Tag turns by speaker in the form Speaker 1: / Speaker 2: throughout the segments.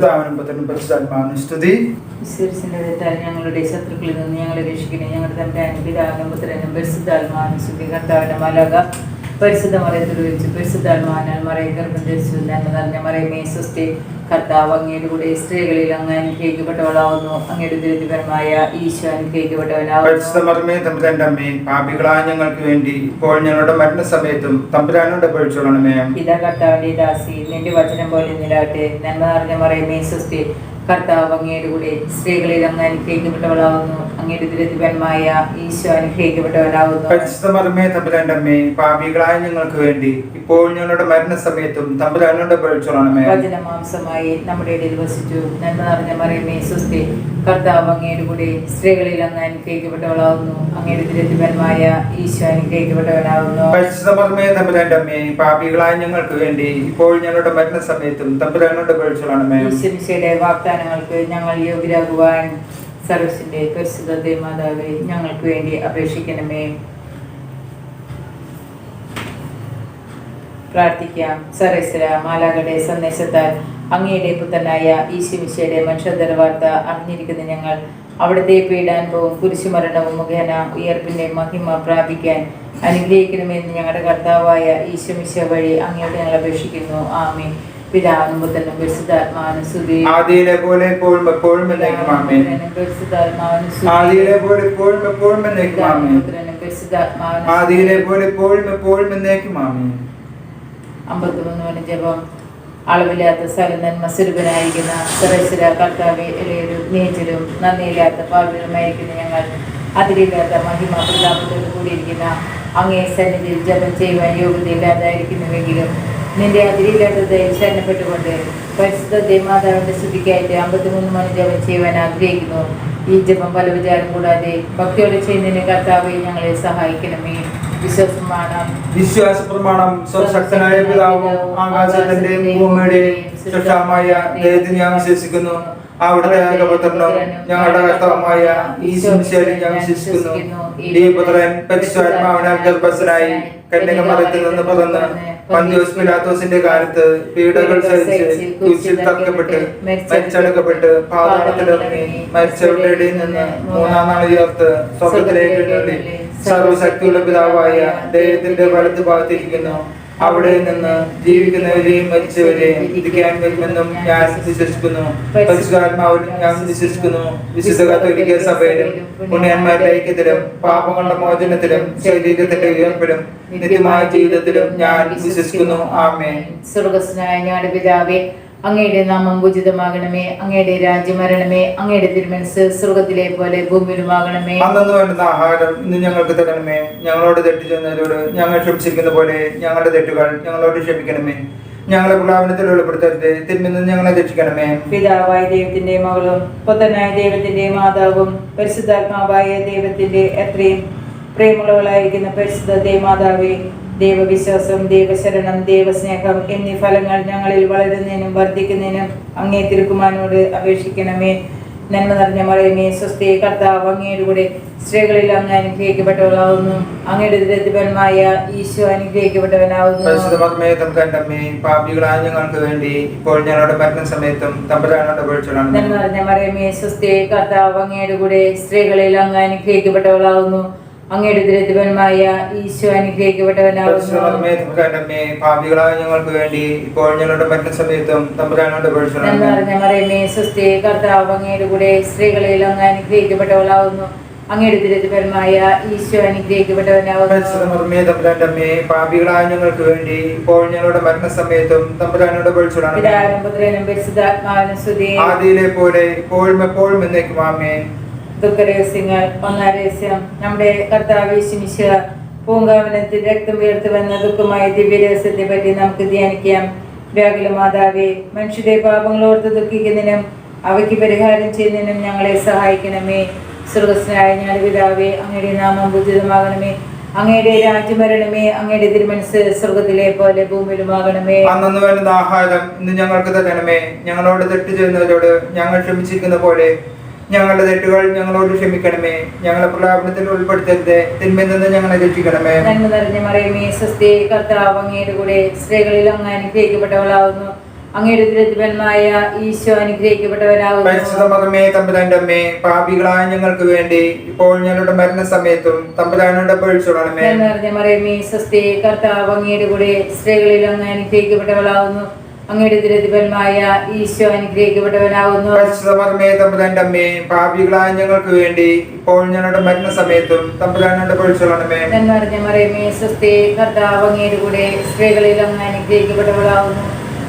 Speaker 1: പിതാവിനും പുത്രനും പരിശുദ്ധാത്മാവിനും സ്തുതി.
Speaker 2: ഞങ്ങളുടെ ശത്രുക്കളിൽ നിന്ന് ഞങ്ങളെ രക്ഷിക്കണേ. ഞങ്ങളുടെ തമ്പുരാനും പിതാവിനും പുത്രനും പരിശുദ്ധാത്മാവിനും സ്തുതി. കർത്താവിന്റെ മാലാഖ പരിശുദ്ധ മറിയത്തിൽ വെച്ച് പരിശുദ്ധാത്മാവിനാൽ മറിയം ഗർഭം ധരിച്ചു. നന്മ നിറഞ്ഞ മറിയമേ സ്വസ്തി. കർത്താവ് അങ്ങയുടെ കൂടെ സ്ത്രീകളിൽ അങ്ങ് അനുഗ്രഹിക്കപ്പെട്ടവളാവുന്നു. അങ്ങയുടെ ദുരിതപരമായ ഈശോ അനുഗ്രഹിക്കപ്പെട്ടവനാവുന്നു.
Speaker 1: പാപികളായ ഞങ്ങൾക്ക് വേണ്ടി ഇപ്പോൾ ഞങ്ങളുടെ മരണസമയത്തും തമ്പുരാനോട് അപേക്ഷിച്ചുകൊള്ളണമേ.
Speaker 2: ഇതാ കർത്താവിന്റെ ദാസി, നിന്റെ വചനം പോലെ നിലാട്ടെ. നന്മ നിറഞ്ഞ മറിയമേ സ്വസ്തി. കർത്താവ് അങ്ങയുടെ കൂടെ സ്ത്രീകളിൽ അങ്ങ് അനുഗ്രഹിക്കപ്പെട്ടവളാവുന്നു. അങ്ങയുടെ ദുരിതപരമായ ഈശോ അനുഗ്രഹിക്കപ്പെട്ടവനാവുന്നു.
Speaker 1: പാപികളായ ഞങ്ങൾക്ക് വേണ്ടി ഇപ്പോൾ ഞങ്ങളുടെ മരണസമയത്തും തമ്പുരാനോട് അപേക്ഷിച്ചുകൊള്ളണമേ.
Speaker 2: വചനമാംസമായി നമ്മുടെ ഇടയിൽ വസിച്ചു. നന്മ നിറഞ്ഞ മറിയമേ സ്വസ്തി. കർത്താവ് അങ്ങയുടെ കൂടെ സ്ത്രീകളിൽ അങ്ങ് അനുഗ്രഹിക്കപ്പെട്ടവളാവുന്നു. അങ്ങയുടെ ദുരിതപരമായ ഈശോ അനുഗ്രഹിക്കപ്പെട്ടവനാവുന്നു.
Speaker 1: പാപികളായ ഞങ്ങൾക്ക് വേണ്ടി ഇപ്പോൾ ഞങ്ങളുടെ മരണസമയത്തും തമ്പുരാനോട് അപേക്ഷിച്ചുകൊള്ളണമേ.
Speaker 2: വാഗ്ദാനങ്ങൾക്ക് ഞങ്ങൾ യോഗ്യരാകുവാൻ സർവ്വസിന്റെ പരിശുദ്ധ മാതാവേ ഞങ്ങൾക്ക് വേണ്ടി അപേക്ഷിക്കണമേ. പ്രാർത്ഥിക്കാം. സർവ്വസ്വര മാലാഖയുടെ സന്ദേശത്താൽ അങ്ങയുടെ പുത്രനായ ഈശോമിശിഹായുടെ മനുഷ്യധര വാർത്ത അറിഞ്ഞിരിക്കുന്ന ഞങ്ങൾ അവിടുത്തെ പീഡാനുഭവവും കുരിശുമരണവും മുഖേന ഉയർപ്പിന്റെ മഹിമ പ്രാപിക്കാൻ അനുഗ്രഹിക്കണമെന്ന് ഞങ്ങളുടെ കർത്താവായ ഈശോമിശിഹ വഴി അങ്ങയോട് ഞങ്ങൾ അപേക്ഷിക്കുന്നു. ആമേൻ. പിതാവിനും പുത്രനും പരിശുദ്ധാത്മാവിനും സ്തുതി.
Speaker 1: ആദിയിലെ പോലെ എപ്പോഴും എപ്പോഴും എന്നേക്കും ആമേൻ.
Speaker 2: പരിശുദ്ധാത്മാവിനും സ്തുതി.
Speaker 1: ആദിയിലെ പോലെ എപ്പോഴും എപ്പോഴും എന്നേക്കും ആമേൻ.
Speaker 2: പരിശുദ്ധാത്മാവിനും
Speaker 1: ആദിയിലെ പോലെ എപ്പോഴും എപ്പോഴും എന്നേക്കും ആമേൻ.
Speaker 2: 53 ജപം. അളവില്ലാത്ത സകല നന്മ സ്വരൂപനായിരിക്കുന്ന സർവ്വസ്വര കർത്താവേ, ഇളയരും നീചരും നന്ദിയില്ലാത്ത പാപികളുമായിരിക്കുന്ന ഞങ്ങൾ അതിരില്ലാത്ത മഹിമ പ്രതാപത്തോട് കൂടിയിരിക്കുന്ന അങ്ങേ സന്നിധിയിൽ ജപം ചെയ്യുവാൻ യോഗ്യതയില്ലാതായിരിക്കുന്നുവെങ്കിലും നിന്റെ അതിരില്ലാത്തതായി ശരണപ്പെട്ടുകൊണ്ട് പരിശുദ്ധ ദേവമാതാവിന്റെ സ്തുതിക്കായിട്ട് 53 ജപം ചെയ്യുവാൻ ആഗ്രഹിക്കുന്നു. ഈ ജപം പല വിചാരം കൂടാതെ ഭക്തിയോടെ ചെയ്യുന്നതിന് കർത്താവെ ഞങ്ങളെ സഹായിക്കണമേ.
Speaker 1: വിശ്വാസ പ്രമാണം. സ്വശക്തനായ പിതാവും ആകാശത്തിന്റെയും ഭൂമിയുടെയും സൃഷ്ടാവുമായ ദൈവത്തിൽ ഞാൻ വിശ്വസിക്കുന്നു. അവിടുത്തെ ഏകപുത്രനും ഞങ്ങളുടെ കർത്താവുമായ ഈശോമിശിഹായിൽ ഞാൻ വിശ്വസിക്കുന്നു. ഈ പുത്രൻ പരിശുദ്ധാത്മാവിനാൽ ഗർഭസ്ഥനായി കന്യകമറിയത്തിൽ നിന്ന് പിറന്ന് പന്തിയോസ് പിലാത്തോസിന്റെ കാലത്ത് പീഡകൾ സഹിച്ച് കുരിശിൽ തറക്കപ്പെട്ട് മരിച്ചടക്കപ്പെട്ട് പാതാളത്തിലിറങ്ങി മരിച്ചവരുടെ ഇടയിൽ നിന്ന് 3-ാം നാൾ ഉയർത്ത് സ്വർഗ്ഗത്തിലേക്ക് എഴുന്നള്ളി സർവ്വശക്തിയുള്ള പിതാവായ ദൈവത്തിന്റെ വലതു ഭാഗത്തിരിക്കുന്നു. അവിടെ നിന്ന് ജീവിക്കുന്നവരെയും മരിച്ചവരെയും വിധിക്കാൻ വരുമെന്നും ഞാൻ വിശ്വസിക്കുന്നു. പരിശുദ്ധാത്മാവിലും ഞാൻ വിശ്വസിക്കുന്നു. വിശുദ്ധ കത്തോലിക്ക സഭയിലും പുണ്യന്മാരുടെ ഐക്യത്തിലും പാപങ്ങളുടെ മോചനത്തിലും ശരീരത്തിന്റെ ഉയർപ്പിലും നിത്യമായ ജീവിതത്തിലും ഞാൻ വിശ്വസിക്കുന്നു. ആമേൻ.
Speaker 2: സ്വർഗ്ഗസ്ഥനായ ഞങ്ങളുടെ പിതാവേ, അങ്ങയുടെ നാമം പൂജിതമാകണമേ. അങ്ങയുടെ രാജ്യം വരണമേ. അങ്ങയുടെ തിരുമനസ്സ് സ്വർഗ്ഗത്തിലെ പോലെ ഭൂമിയിലുമാകണമേ.
Speaker 1: അന്നു വേണ്ടുന്ന ആഹാരം ഇന്ന് ഞങ്ങൾക്ക് തരണമേ. ഞങ്ങളോട് തെറ്റ് ചെയ്യുന്നവരോട് ഞങ്ങൾ ക്ഷമിച്ചിരിക്കുന്ന പോലെ ഞങ്ങളുടെ തെറ്റുകൾ ഞങ്ങളോട് ക്ഷമിക്കണമേ. ഞങ്ങളെ പ്രലോഭനത്തിൽ ഉൾപ്പെടുത്തരുത്, തിന്മയിൽ നിന്ന് ഞങ്ങളെ രക്ഷിക്കണമേ.
Speaker 2: പിതാവായ ദൈവത്തിന്റെ മകളും പുത്രനായ ദൈവത്തിന്റെ മാതാവും പരിശുദ്ധാത്മാവായ ദൈവത്തിന്റെ എത്രയും പ്രേമുള്ളവളായിരിക്കുന്ന പരിശുദ്ധ ദേവമാതാവേ, ദൈവവിശ്വാസം, ദൈവശരണം, ദൈവസ്നേഹം എന്നീ ഫലങ്ങൾ ഞങ്ങളിൽ വളരുന്നതിനും വർദ്ധിക്കുന്നതിനും അങ്ങേ തിരുക്കുമാരനോട് അപേക്ഷിക്കണമേ. നന്മ നിറഞ്ഞ മറിയമേ സ്വസ്തി. കർത്താവ് അങ്ങയുടെ കൂടെ സ്ത്രീകളിൽ അങ്ങ് അനുഗ്രഹിക്കപ്പെട്ടവളാവുന്നു. അങ്ങയുടെ ദുരിതപരമായ ഈശോ അനുഗ്രഹിക്കപ്പെട്ടവനാവുന്നു.
Speaker 1: പാപികളായ ഞങ്ങൾക്ക് വേണ്ടി ഇപ്പോൾ ഞങ്ങളുടെ മരണസമയത്തും തമ്പുരാനോട് അപേക്ഷിച്ചുകൊള്ളണമേ.
Speaker 2: നന്മ നിറഞ്ഞ മറിയമേ സ്വസ്തി. കർത്താവ് അങ്ങയുടെ കൂടെ സ്ത്രീകളിൽ അങ്ങ് അനുഗ്രഹിക്കപ്പെട്ടവളാവുന്നു. അങ്ങയുടെ ദുരിതപരമായ ഈശോ അനുഗ്രഹിക്കപ്പെട്ടവനാവുന്നു.
Speaker 1: പാപികളായ ഞങ്ങൾക്ക് വേണ്ടി ഇപ്പോൾ ഞങ്ങളുടെ മരണസമയത്തും തമ്പുരാനോട് അപേക്ഷിച്ചുകൊള്ളണമേ.
Speaker 2: നന്മ നിറഞ്ഞ മറിയമേ സ്വസ്തി. കർത്താവ് അങ്ങയുടെ കൂടെ സ്ത്രീകളിൽ അങ്ങ് അനുഗ്രഹിക്കപ്പെട്ടവളാവുന്നു. അങ്ങയുടെ ദുരിതപരമായ ഈശോ അനുഗ്രഹിക്കപ്പെട്ടവനാവുന്നു.
Speaker 1: പാപികളായ ഞങ്ങൾക്ക് വേണ്ടി ഇപ്പോൾ ഞങ്ങളുടെ മരണസമയത്തും തമ്പുരാനോട് അപേക്ഷിച്ചുകൊള്ളണമേ.
Speaker 2: പിതാവിനും പുത്രനും പരിശുദ്ധാത്മാവിനും സ്തുതി.
Speaker 1: ആദിയിലെ പോലെ ഇപ്പോഴും എപ്പോഴും എന്നേക്കും ആമേൻ.
Speaker 2: ദുഃഖരഹസ്യങ്ങൾ. 1-ാം രഹസ്യം. നമ്മുടെ കർത്താവ് യേശുമിശിഹ പൂങ്കാവനത്തിൽ രക്തം വീർത്തു വന്ന ദുഃഖമായ ദിവ്യരഹസ്യത്തെ പറ്റി നമുക്ക് ധ്യാനിക്കാം. വ്യാകുല മാതാവേ, മനുഷ്യരുടെ പാപങ്ങളോർത്ത് ദുഃഖിക്കുന്നതിനും അവയ്ക്ക് പരിഹാരം ചെയ്യുന്നതിനും ഞങ്ങളെ സഹായിക്കണമേ. സ്വർഗ്ഗസ്ഥനായ ഞങ്ങളുടെ പിതാവേ, അങ്ങയുടെ നാമം പൂജിതമാകണമേ. അങ്ങയുടെ രാജ്യം വരണമേ. അങ്ങയുടെ തിരുമനസ്സ് സ്വർഗ്ഗത്തിലെ പോലെ ഭൂമിയിലുമാകണമേ.
Speaker 1: അന്നു വേണ്ടുന്ന ആഹാരം ഇന്ന് ഞങ്ങൾക്ക് തരണമേ. ഞങ്ങളോട് തെറ്റ് ചെയ്യുന്നവരോട് ഞങ്ങൾ ക്ഷമിച്ചിരിക്കുന്ന പോലെ ഞങ്ങളുടെ തെറ്റുകൾ ഞങ്ങളോട് ക്ഷമിക്കണമേ. ഞങ്ങളെ പ്രലോഭനത്തിൽ ഉൾപ്പെടുത്തരുത്, തിന്മയിൽ നിന്ന് ഞങ്ങളെ രക്ഷിക്കണമേ.
Speaker 2: നന്മ നിറഞ്ഞ മറിയമേ സ്വസ്തി. കർത്താവ് അങ്ങയുടെ കൂടെ സ്ത്രീകളിൽ അങ്ങ് അനുഗ്രഹിക്കപ്പെട്ടവളാവുന്നു. അങ്ങയുടെ ദുരിതഫലമായ ഈശോ അനുഗ്രഹിക്കപ്പെട്ടവനാകുന്നു.
Speaker 1: പരിശുദ്ധ മറിയമേ തമ്പുരാന്റെ അമ്മേ, പാപികളായ ഞങ്ങൾക്ക് വേണ്ടി ഇപ്പോൾ ഞങ്ങളുടെ മരണസമയത്തും തമ്പുരാനോട് അപേക്ഷിച്ചുകൊള്ളണമേ.
Speaker 2: നന്മ നിറഞ്ഞ മറിയമേ, സ്വസ്തി, കർത്താവ് അങ്ങയുടെ കൂടെ സ്ത്രീകളിൽ അങ്ങ് അനുഗ്രഹിക്കപ്പെട്ടവളാകുന്നു. അങ്ങയുടെ ദുരിതഫലമായ ഈശോ അനുഗ്രഹിക്കപ്പെട്ടവനാകുന്നു.
Speaker 1: പരിശുദ്ധ മറിയമേ തമ്പുരാന്റെ അമ്മേ, പാപികളായ ഞങ്ങൾക്ക് വേണ്ടി ഇപ്പോൾ ഞങ്ങളുടെ മരണസമയത്തും തമ്പുരാനോട് അപേക്ഷിച്ചുകൊള്ളണമേ.
Speaker 2: നന്മ നിറഞ്ഞ മറിയമേ, സ്വസ്തി, കർത്താവ് അങ്ങയുടെ കൂടെ സ്ത്രീകളിൽ അങ്ങ് അനുഗ്രഹിക്കപ്പെട്ടവളാകുന്നു.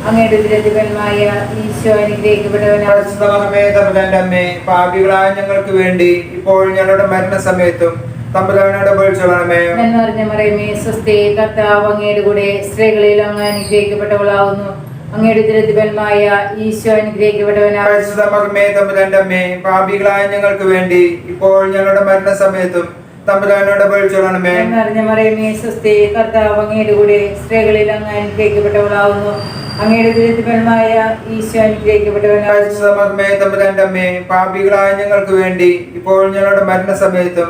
Speaker 2: അങ്ങയുടെ ദുരിതഫലമായ ഈശോ അനുഗ്രഹിക്കപ്പെട്ടവനാകുന്നു.
Speaker 1: പരിശുദ്ധ മറിയമേ തമ്പുരാന്റെ അമ്മേ, പാപികളായ ഞങ്ങൾക്ക് വേണ്ടി ഇപ്പോൾ ഞങ്ങളുടെ മരണസമയത്തും തമ്പുരാനോട് അപേക്ഷിച്ചുകൊള്ളണമേ.
Speaker 2: നന്മ നിറഞ്ഞ മറിയമേ, സ്വസ്തി, കർത്താവ് അങ്ങയുടെ കൂടെ സ്ത്രീകളിൽ അങ്ങ് അനുഗ്രഹിക്കപ്പെട്ടവളാകുന്നു. അങ്ങയുടെ ദുരിതഫലമായ ഈശോ അനുഗ്രഹിക്കപ്പെട്ടവനാകുന്നു.
Speaker 1: പരിശുദ്ധ മറിയമേ തമ്പുരാന്റെ അമ്മേ, പാപികളായ ഞങ്ങൾക്ക് വേണ്ടി ഇപ്പോൾ ഞങ്ങളുടെ മരണസമയത്തും തമ്പുരാനോട് അപേക്ഷിച്ചുകൊള്ളണമേ.
Speaker 2: നന്മ നിറഞ്ഞ മറിയമേ, സ്വസ്തി, കർത്താവ് അങ്ങയുടെ കൂടെ സ്ത്രീകളിൽ അങ്ങ് അനുഗ്രഹിക്കപ്പെട്ടവളാകുന്നു. അങ്ങയുടെ ദുരിതഫലമായ ഈശോ അനുഗ്രഹിക്കപ്പെട്ടവനാകുന്നു.
Speaker 1: പരിശുദ്ധ മറിയമേ തമ്പുരാന്റെ അമ്മേ, പാപികളായ ഞങ്ങൾക്ക് വേണ്ടി ഇപ്പോൾ ഞങ്ങളുടെ മരണസമയത്തും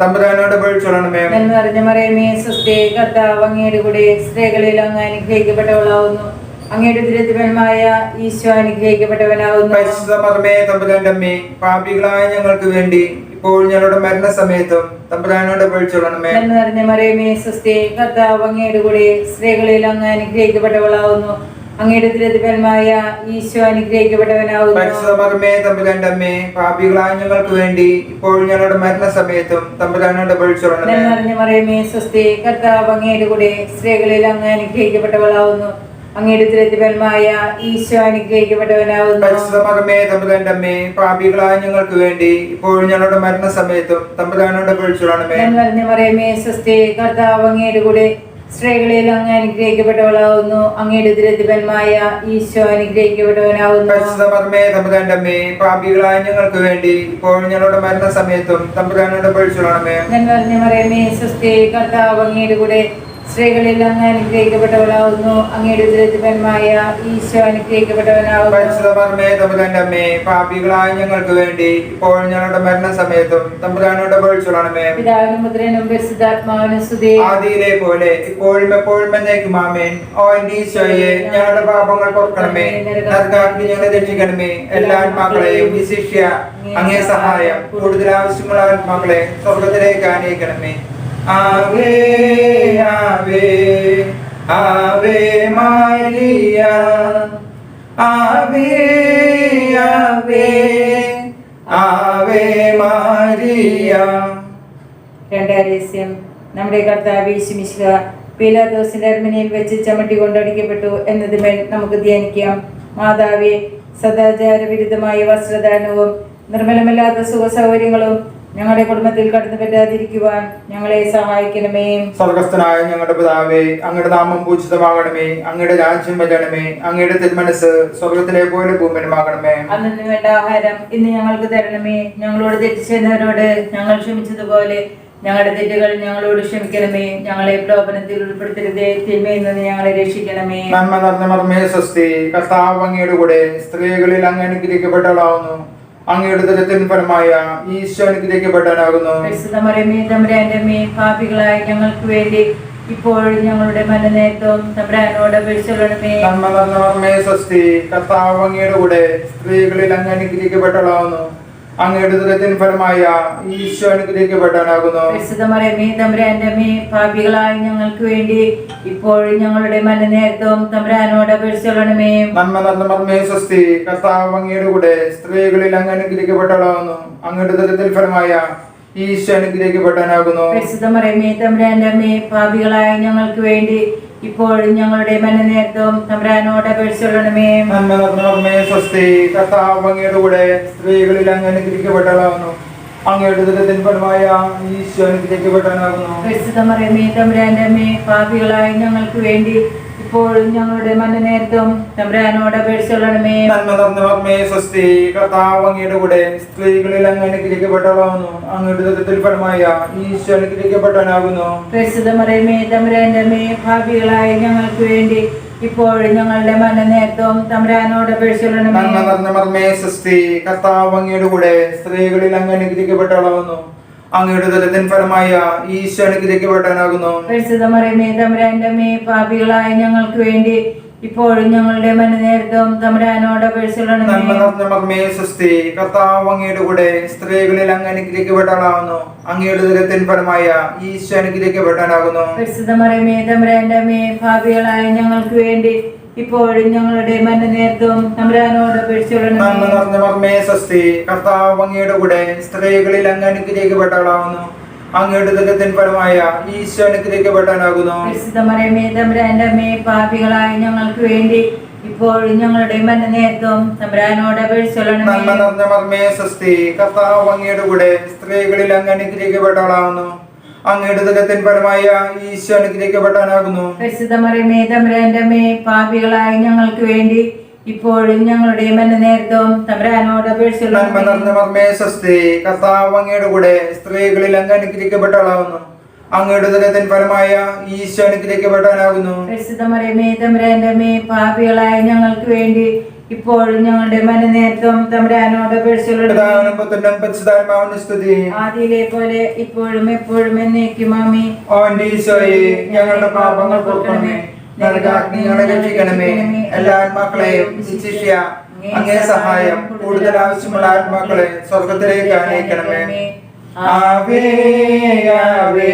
Speaker 1: തമ്പുരാനോട് അപേക്ഷിച്ചുകൊള്ളണമേ.
Speaker 2: നന്മ നിറഞ്ഞ മറിയമേ, സ്വസ്തി, കർത്താവ് അങ്ങയുടെ കൂടെ സ്ത്രീകളിൽ അങ്ങ് അനുഗ്രഹിക്കപ്പെട്ടവളാകുന്നു. അങ്ങയുടെ ദുരിതഫലമായ ഈശോ അനുഗ്രഹിക്കപ്പെട്ടവനാകുന്നു.
Speaker 1: പരിശുദ്ധ മറിയമേ തമ്പുരാന്റെ അമ്മേ, പാപികളായ ഞങ്ങൾക്ക് വേണ്ടി ഇപ്പോൾ ഞങ്ങളുടെ മരണസമയത്തും തമ്പുരാനോട് അപേക്ഷിച്ചുകൊള്ളണമേ.
Speaker 2: നന്മ നിറഞ്ഞ മറിയമേ, സ്വസ്തി, കർത്താവ് അങ്ങയുടെ കൂടെ സ്ത്രീകളിൽ അങ്ങ് അനുഗ്രഹിക്കപ്പെട്ടവളാകുന്നു. അങ്ങയുടെ ദുരിതഫലമായ ഈശോ അനുഗ്രഹിക്കപ്പെട്ടവനാകുന്നു.
Speaker 1: പരിശുദ്ധ മറിയമേ തമ്പുരാന്റെ അമ്മേ, പാപികളായ ഞങ്ങൾക്ക് വേണ്ടി ഇപ്പോൾ ഞങ്ങളുടെ മരണസമയത്തും തമ്പുരാനോട് അപേക്ഷിച്ചുകൊള്ളണമേ.
Speaker 2: നന്മ നിറഞ്ഞ മറിയമേ, സ്വസ്തി, കർത്താവ് അങ്ങയുടെ കൂടെ സ്ത്രീകളിൽ അങ്ങ് അനുഗ്രഹിക്കപ്പെട്ടവളാകുന്നു. അങ്ങയുടെ ദുരിതഫലമായ ഈശോ അനുഗ്രഹിക്കപ്പെട്ടവനാകുന്നു.
Speaker 1: പരിശുദ്ധ മറിയമേ തമ്പുരാന്റെ അമ്മേ, പാപികളായ ഞങ്ങൾക്ക് വേണ്ടി ഇപ്പോൾ ഞങ്ങളുടെ മരണസമയത്തും തമ്പുരാനോട് അപേക്ഷിച്ചുകൊള്ളണമേ.
Speaker 2: നന്മ നിറഞ്ഞ മറിയമേ, സ്വസ്തി, കർത്താവ് അങ്ങയുടെ കൂടെ സ്ത്രീകളിൽ അങ്ങ് അനുഗ്രഹിക്കപ്പെട്ടവളാകുന്നു. അങ്ങയുടെ ദുരിതഫലമായ ഈശോ അനുഗ്രഹിക്കപ്പെട്ടവനാകുന്നു.
Speaker 1: പരിശുദ്ധ മറിയമേ തമ്പുരാന്റെ അമ്മേ, പാപികളായ ഞങ്ങൾക്ക് വേണ്ടി ഇപ്പോൾ ഞങ്ങളുടെ മരണസമയത്തും തമ്പുരാനോട് അപേക്ഷിച്ചുകൊള്ളണമേ.
Speaker 2: നന്മ നിറഞ്ഞ മറിയമേ, സ്വസ്തി, കർത്താവ് അങ്ങയുടെ കൂടെ സ്ത്രീകളിൽ അങ്ങ് അനുഗ്രഹിക്കപ്പെട്ടവളാകുന്നു. അങ്ങയുടെ ദുരിതഫലമായ ഈശോ അനുഗ്രഹിക്കപ്പെട്ടവനാകുന്നു.
Speaker 1: പരിശുദ്ധ മറിയമേ തമ്പുരാന്റെ അമ്മേ, പാപികളായ ഞങ്ങൾക്ക് വേണ്ടി ഇപ്പോൾ ഞങ്ങളുടെ മരണസമയത്തും തമ്പുരാനോട് അപേക്ഷിച്ചുകൊള്ളണമേ.
Speaker 2: പിതാവിനും പുത്രനും പരിശുദ്ധാത്മാവിനും സ്തുതി.
Speaker 1: ആദിയിലെ പോലെ ഇപ്പോഴും എപ്പോഴും എന്നേക്കും ആമേൻ. ഓ എന്റെ ഈശോയെ, ഞങ്ങളുടെ പാപങ്ങൾ പൊറുക്കണമേ, നരകാഗ്നി ഞങ്ങളെ രക്ഷിക്കണമേ. എല്ലാ ആത്മാക്കളെയും വിശിഷ്യ അങ്ങേ സഹായം കൂടുതൽ ആവശ്യമുള്ള ആത്മാക്കളെ സ്വർഗത്തിലേക്ക് ആനയിക്കണമേ. ആവേ ആവേ ആവേ മരിയ, ആവേ ആവേ ആവേ മരിയ.
Speaker 2: രണ്ടാം രഹസ്യം, നമ്മുടെ കർത്താവ് യേശു മിശിഹ പീലാത്തോസിന്റെ അരമനയിൽ വെച്ച് ചമ്മട്ടി കൊണ്ടടിക്കപ്പെട്ടു എന്നതുമേൽ നമുക്ക് ധ്യാനിക്കാം. മാതാവേ, സദാചാര വിരുദ്ധമായ വസ്ത്രദാനവും നിർമ്മലമല്ലാത്ത സുഖ സൗകര്യങ്ങളും ഞങ്ങളുടെ കുടുംബത്തിൽ കടന്നു പറ്റാതിരിക്കുവാൻ ഞങ്ങളെ സഹായിക്കണമേ.
Speaker 1: സ്വർഗസ്ഥനായ ഞങ്ങളുടെ പിതാവേ, അങ്ങയുടെ നാമം പൂജിതമാകണമേ. അങ്ങയുടെ രാജ്യം വരണമേ. അങ്ങയുടെ തിരുമനസ് സ്വർഗത്തിലെ പോലെ ഭൂമിയിലുമാകണമേ.
Speaker 2: അന്നു വേണ്ട ആഹാരം ഇന്ന് ഞങ്ങൾക്ക് തരണമേ. ഞങ്ങളോട് തെറ്റ് ചെയ്യുന്നവരോട് ഞങ്ങൾ ക്ഷമിച്ചതുപോലെ ഞങ്ങളുടെ തെറ്റുകൾ ഞങ്ങളോട് ക്ഷമിക്കണമേ. ഞങ്ങളെ പ്രലോഭനത്തിൽ ഉൾപ്പെടുത്തരുതേ, തിന്മയിൽ നിന്ന് ഞങ്ങളെ രക്ഷിക്കണമേ.
Speaker 1: നന്മ നിറഞ്ഞ മറിയമേ, സ്വസ്തി, കർത്താവ് അങ്ങയുടെ കൂടെ സ്ത്രീകളിൽ അങ്ങ് അനുഗ്രഹിക്കപ്പെട്ടവളാവുന്നു. അങ്ങയുടെ ദുരിതത്തിൻ ഫലമായ ഈശോ അനുഗ്രഹിക്കപ്പെട്ടവനാകുന്നു.
Speaker 2: പരിശുദ്ധ മറിയമേ തമ്പുരാന്റെ അമ്മേ, പാപികളായ ഞങ്ങൾക്ക് വേണ്ടി ഇപ്പോഴും ഞങ്ങളുടെ മരണനേരത്തും തമ്പുരാനോട് അപേക്ഷിച്ചുകൊള്ളണമേ.
Speaker 1: നന്മ നിറഞ്ഞ മറിയമേ, സ്വസ്തി, കർത്താവ് അങ്ങയുടെ കൂടെ സ്ത്രീകളിൽ അങ്ങ് അനുഗ്രഹിക്കപ്പെട്ടവളാവുന്നു. അങ്ങയുടെ ദുരിതത്തിൻ ഫലമായ ഈശോ അനുഗ്രഹിക്കപ്പെട്ടവനാകുന്നു.
Speaker 2: പരിശുദ്ധ മറിയമേ തമ്പുരാന്റെ അമ്മേ, പാപികളായ ഞങ്ങൾക്ക് വേണ്ടി ഇപ്പോഴും ഞങ്ങളുടെ മരണനേരത്തും തമ്പുരാനോട് അപേക്ഷിച്ചുകൊള്ളണമേ.
Speaker 1: നന്മ നിറഞ്ഞ മറിയമേ, സ്വസ്തി, കർത്താവ് അങ്ങയുടെ കൂടെ സ്ത്രീകളിൽ അങ്ങ് അനുഗ്രഹിക്കപ്പെട്ടവളാവുന്നു. അങ്ങയുടെ ദുരിതത്തിൻ ഫലമായ ഈശോ അനുഗ്രഹിക്കപ്പെട്ടവനാകുന്നു.
Speaker 2: പരിശുദ്ധ മറിയമേ തമ്പുരാന്റെ അമ്മേ, പാപികളായ ഞങ്ങൾക്ക് വേണ്ടി ഇപ്പോഴും ഞങ്ങളുടെ മരണനേരത്തും തമ്പുരാനോട് അപേക്ഷിച്ചുകൊള്ളണമേ.
Speaker 1: നന്മ നിറഞ്ഞ മറിയമേ, സ്വസ്തി, കർത്താവ് അങ്ങയുടെ കൂടെ സ്ത്രീകളിൽ അങ്ങ് അനുഗ്രഹിക്കപ്പെട്ടവളാവുന്നു. അങ്ങയുടെ ദുരിതത്തിൻ ഫലമായ ഈശോ അനുഗ്രഹിക്കപ്പെട്ടവനാകുന്നു.
Speaker 2: പരിശുദ്ധ മറിയമേ തമ്പുരാന്റെ അമ്മേ, പാപികളായ ഞങ്ങൾക്ക് വേണ്ടി ഇപ്പോഴും ഞങ്ങളുടെ മരണനേരത്തും തമ്പുരാനോട് അപേക്ഷിച്ചുകൊള്ളണമേ.
Speaker 1: നന്മ നിറഞ്ഞ മറിയമേ, സ്വസ്തി, കർത്താവ് അങ്ങയുടെ കൂടെ സ്ത്രീകളിൽ അങ്ങ് അനുഗ്രഹിക്കപ്പെട്ടവളാവുന്നു. അങ്ങയുടെ ദുരിതത്തിൻ ഫലമായ ഈശോ അനുഗ്രഹിക്കപ്പെട്ടവനാകുന്നു.
Speaker 2: പരിശുദ്ധ മറിയമേ തമ്പുരാന്റെ അമ്മേ, പാപികളായ ഞങ്ങൾക്ക് വേണ്ടി ഇപ്പോഴും ഞങ്ങളുടെ മരണനേരത്തും തമ്പുരാനോട് അപേക്ഷിച്ചുകൊള്ളണമേ.
Speaker 1: നന്മ നിറഞ്ഞ മറിയമേ, സ്വസ്തി, കർത്താവ് അങ്ങയുടെ കൂടെ സ്ത്രീകളിൽ അങ്ങ് അനുഗ്രഹിക്കപ്പെട്ടവളാവുന്നു. അങ്ങയുടെ ദുരിതത്തിൻ ഫലമായ ഈശോ അനുഗ്രഹിക്കപ്പെട്ടവനാകുന്നു.
Speaker 2: പരിശുദ്ധ മറിയമേ തമ്പുരാന്റെ അമ്മേ, പാപികളായ ഞങ്ങൾക്ക് വേണ്ടി ഇപ്പോഴും ഞങ്ങളുടെ മനനേരത്തും തമ്പുരാനോട് അപേക്ഷിച്ചുകൊള്ളണമേ.
Speaker 1: നന്മ നിറഞ്ഞ മർമ്മേ സ്വസ്തി, കർത്താവ് അങ്ങയുടെ കൂടെ സ്ത്രീകളിൽ അങ്ങ് അനുഗ്രഹിക്കപ്പെട്ടവളാകുന്നു. അങ്ങയുടെ ഉദരത്തിൻ ഫലമായ ഈശോ അനുഗ്രഹിക്കപ്പെട്ടവനാകുന്നു.
Speaker 2: പരിശുദ്ധ മറിയമേ തമ്പുരാന്റെ അമ്മേ, പാപികളായ ഞങ്ങൾക്ക് വേണ്ടി ഇപ്പോഴും ഞങ്ങളുടെ മനനേരത്തും തമ്പുരാനോട് അപേക്ഷിച്ചുകൊള്ളണമേ.
Speaker 1: നന്മ നിറഞ്ഞ മർമ്മേ സ്വസ്തി, കർത്താവ് അങ്ങയുടെ കൂടെ സ്ത്രീകളിൽ അങ്ങ് അനുഗ്രഹിക്കപ്പെട്ടവളാകുന്നു. അങ്ങയുടെ ഉദരത്തിൻ ഫലമായ ഈശോ അനുഗ്രഹിക്കപ്പെട്ടവനാകുന്നു.
Speaker 2: പരിശുദ്ധ മറിയമേ തമ്പുരാന്റെ അമ്മേ, പാപികളായ ഞങ്ങൾക്ക് വേണ്ടി ഇപ്പോഴും ഞങ്ങളുടെ മനനേരത്തും തമ്പുരാനോട് അപേക്ഷിച്ചുകൊള്ളണമേ.
Speaker 1: നന്മ നിറഞ്ഞ മർമ്മേ സ്വസ്തി, കർത്താവ് അങ്ങയുടെ കൂടെ സ്ത്രീകളിൽ അങ്ങ് അനുഗ്രഹിക്കപ്പെട്ടവളാകുന്നു. അങ്ങയുടെ ഉദരത്തിൻ ഫലമായ ഈശോ അനുഗ്രഹിക്കപ്പെട്ടവനാകുന്നു.
Speaker 2: പരിശുദ്ധ മറിയമേ തമ്പുരാന്റെ അമ്മേ, പാപികളായ ഞങ്ങൾക്ക് വേണ്ടി ഇപ്പോഴും ഞങ്ങളുടെ മനനേരത്തും തമ്പുരാനോട്
Speaker 1: നന്മ
Speaker 2: അപേക്ഷിച്ചുകൊള്ളണമേ.
Speaker 1: നിറഞ്ഞ മർമ്മേ സ്വസ്തി, കർത്താവ് അങ്ങയുടെ കൂടെ സ്ത്രീകളിൽ അങ്ങ് അനുഗ്രഹിക്കപ്പെട്ടവളാകുന്നു. അങ്ങയുടെ ഉദരത്തിൻ ഫലമായ ഈശോ അനുഗ്രഹിക്കപ്പെട്ടവനാകുന്നു.
Speaker 2: പരിശുദ്ധ മറിയമേ തമ്പുരാന്റെ അമ്മേ, പാപികളായ ഞങ്ങൾക്ക് വേണ്ടി ഇപ്പോഴും ഞങ്ങളുടെ മനനേരത്തും തമ്പുരാനോട് അപേക്ഷിച്ചുകൊള്ളണമേ.
Speaker 1: പിതാവിനും പുത്രനും പരിശുദ്ധാത്മാവിനും സ്തുതി.
Speaker 2: ആദിയിലെ പോലെ ഇപ്പോഴും എപ്പോഴും എന്നേക്കും ആമേൻ.
Speaker 1: ഓന്റെ ഈശോയെ, ഞങ്ങളുടെ പാപങ്ങൾ പൊറുക്കണമേ, നരകാഗ്നി ഞങ്ങളെ രക്ഷിക്കണമേ. എല്ലാ ആത്മാക്കളെയും ശിക്ഷിച്ച അങ്ങേ സഹായം കൂടുതൽ ആവശ്യമുള്ള ആത്മാക്കളെ സ്വർഗത്തിലേക്ക് അനയിക്കണമേ. ആവേ ആവേ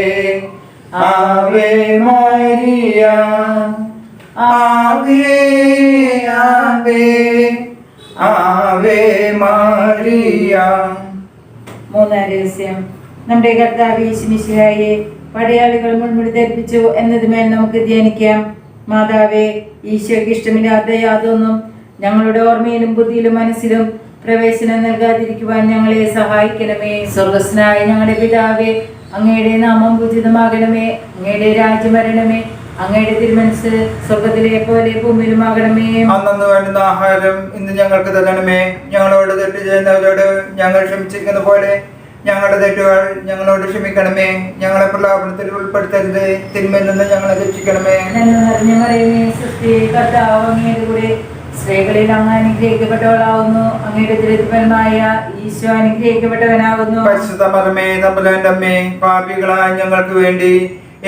Speaker 1: ആവേ മരിയ, ആവേ ആവേ ആവേ മരിയ.
Speaker 2: മൂന്നാം രഹസ്യം, നമ്മുടെ കർത്താവ് യേശുമിശിഹായെ പടയാളികൾ മുൾമുടി ധരിപ്പിച്ചു എന്നതുമേൽ നമുക്ക് ധ്യാനിക്കാം. മാതാവേ, ഈശോയ്ക്ക് ഇഷ്ടമില്ലാത്ത യാതൊന്നും ഞങ്ങളുടെ ഓർമ്മയിലും ബുദ്ധിയിലും മനസ്സിലും പ്രവേശനം നൽകാതിരിക്കുവാൻ ഞങ്ങളെ സഹായിക്കണമേ. സ്വർഗസ്നായ ഞങ്ങളുടെ പിതാവേ, അങ്ങയുടെ നാമം പൂജിതമാകണമേ. അങ്ങയുടെ രാജ്യം വരണമേ. അങ്ങയുടെ തിരുമനസ് സ്വർഗത്തിലെ പോലെ ഭൂമിയിലുമാകണമേ.
Speaker 1: അന്നു വേണ്ടുന്ന ആഹാരം ഇന്ന് ഞങ്ങൾക്ക് തരണമേ. ഞങ്ങളോട് തെറ്റ് ചെയ്യുന്നവരോട് ഞങ്ങൾ ക്ഷമിച്ചിരിക്കുന്ന പോലെ ഞങ്ങളുടെ തെറ്റുകൾ ഞങ്ങളോട് ക്ഷമിക്കണമേ. ഞങ്ങളെ പ്രലാപനത്തിൽ ഉൾപ്പെടുത്തരുത്, തിന്മയിൽ നിന്ന് ഞങ്ങളെ രക്ഷിക്കണമേ.
Speaker 2: നന്മ നിറഞ്ഞ മറിയമേ, സ്വസ്തി, കർത്താവ് അങ്ങയുടെ കൂടെ സ്ത്രീകളിൽ അങ്ങ് അനുഗ്രഹിക്കപ്പെട്ടവളാവുന്നു. അങ്ങയുടെ ദുരിതഫലമായ ഈശോ അനുഗ്രഹിക്കപ്പെട്ടവനാകുന്നു.
Speaker 1: പരിശുദ്ധ മറിയമേ തമ്പുരാന്റെ അമ്മേ, പാപികളായ ഞങ്ങൾക്ക് വേണ്ടി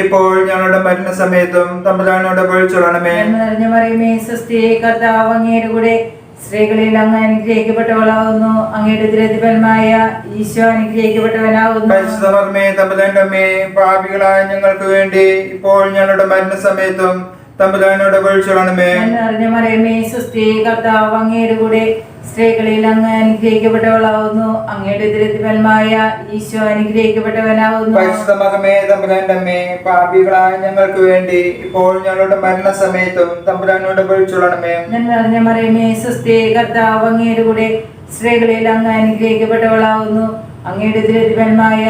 Speaker 1: ഇപ്പോൾ ഞങ്ങളുടെ മരണസമയത്തും തമ്പുരാനോട് അപേക്ഷിച്ചുകൊള്ളണമേ.
Speaker 2: നന്മ നിറഞ്ഞ മറിയമേ, സ്വസ്തി, കർത്താവ് അങ്ങയുടെ കൂടെ സ്ത്രീകളിൽ അങ്ങ് അനുഗ്രഹിക്കപ്പെട്ടവളാവുന്നു. അങ്ങയുടെ ദുരിതഫലമായ ഈശോ അനുഗ്രഹിക്കപ്പെട്ടവനാകുന്നു.
Speaker 1: പരിശുദ്ധ മറിയമേ തമ്പുരാന്റെ അമ്മേ, പാപികളായ ഞങ്ങൾക്ക് വേണ്ടി ഇപ്പോൾ ഞങ്ങളുടെ മരണസമയത്തും തമ്പുരാനോട് അപേക്ഷിച്ചുകൊള്ളണമേ.
Speaker 2: നന്മ നിറഞ്ഞ മറിയമേ, സ്വസ്തി, കർത്താവ് അങ്ങയുടെ കൂടെ സ്ത്രീകളിൽ അങ്ങ് അനുഗ്രഹിക്കപ്പെട്ടവളാവുന്നു. അങ്ങയുടെ ദുരിതഫലമായ ഈശോ അനുഗ്രഹിക്കപ്പെട്ടവനാകുന്നു.
Speaker 1: പരിശുദ്ധ മറിയമേ തമ്പുരാന്റെ അമ്മേ, പാപികളായ ഞങ്ങൾക്ക് വേണ്ടി ഇപ്പോൾ ഞങ്ങളുടെ മരണസമയത്തും തമ്പുരാനോട് അപേക്ഷിച്ചുകൊള്ളണമേ.
Speaker 2: നന്മ നിറഞ്ഞ മറിയമേ, സ്വസ്തി, കർത്താവ് അങ്ങയുടെ കൂടെ സ്ത്രീകളിൽ അങ്ങ് അനുഗ്രഹിക്കപ്പെട്ടവളാവുന്നു. അങ്ങയുടെ ദുരിതഫലമായ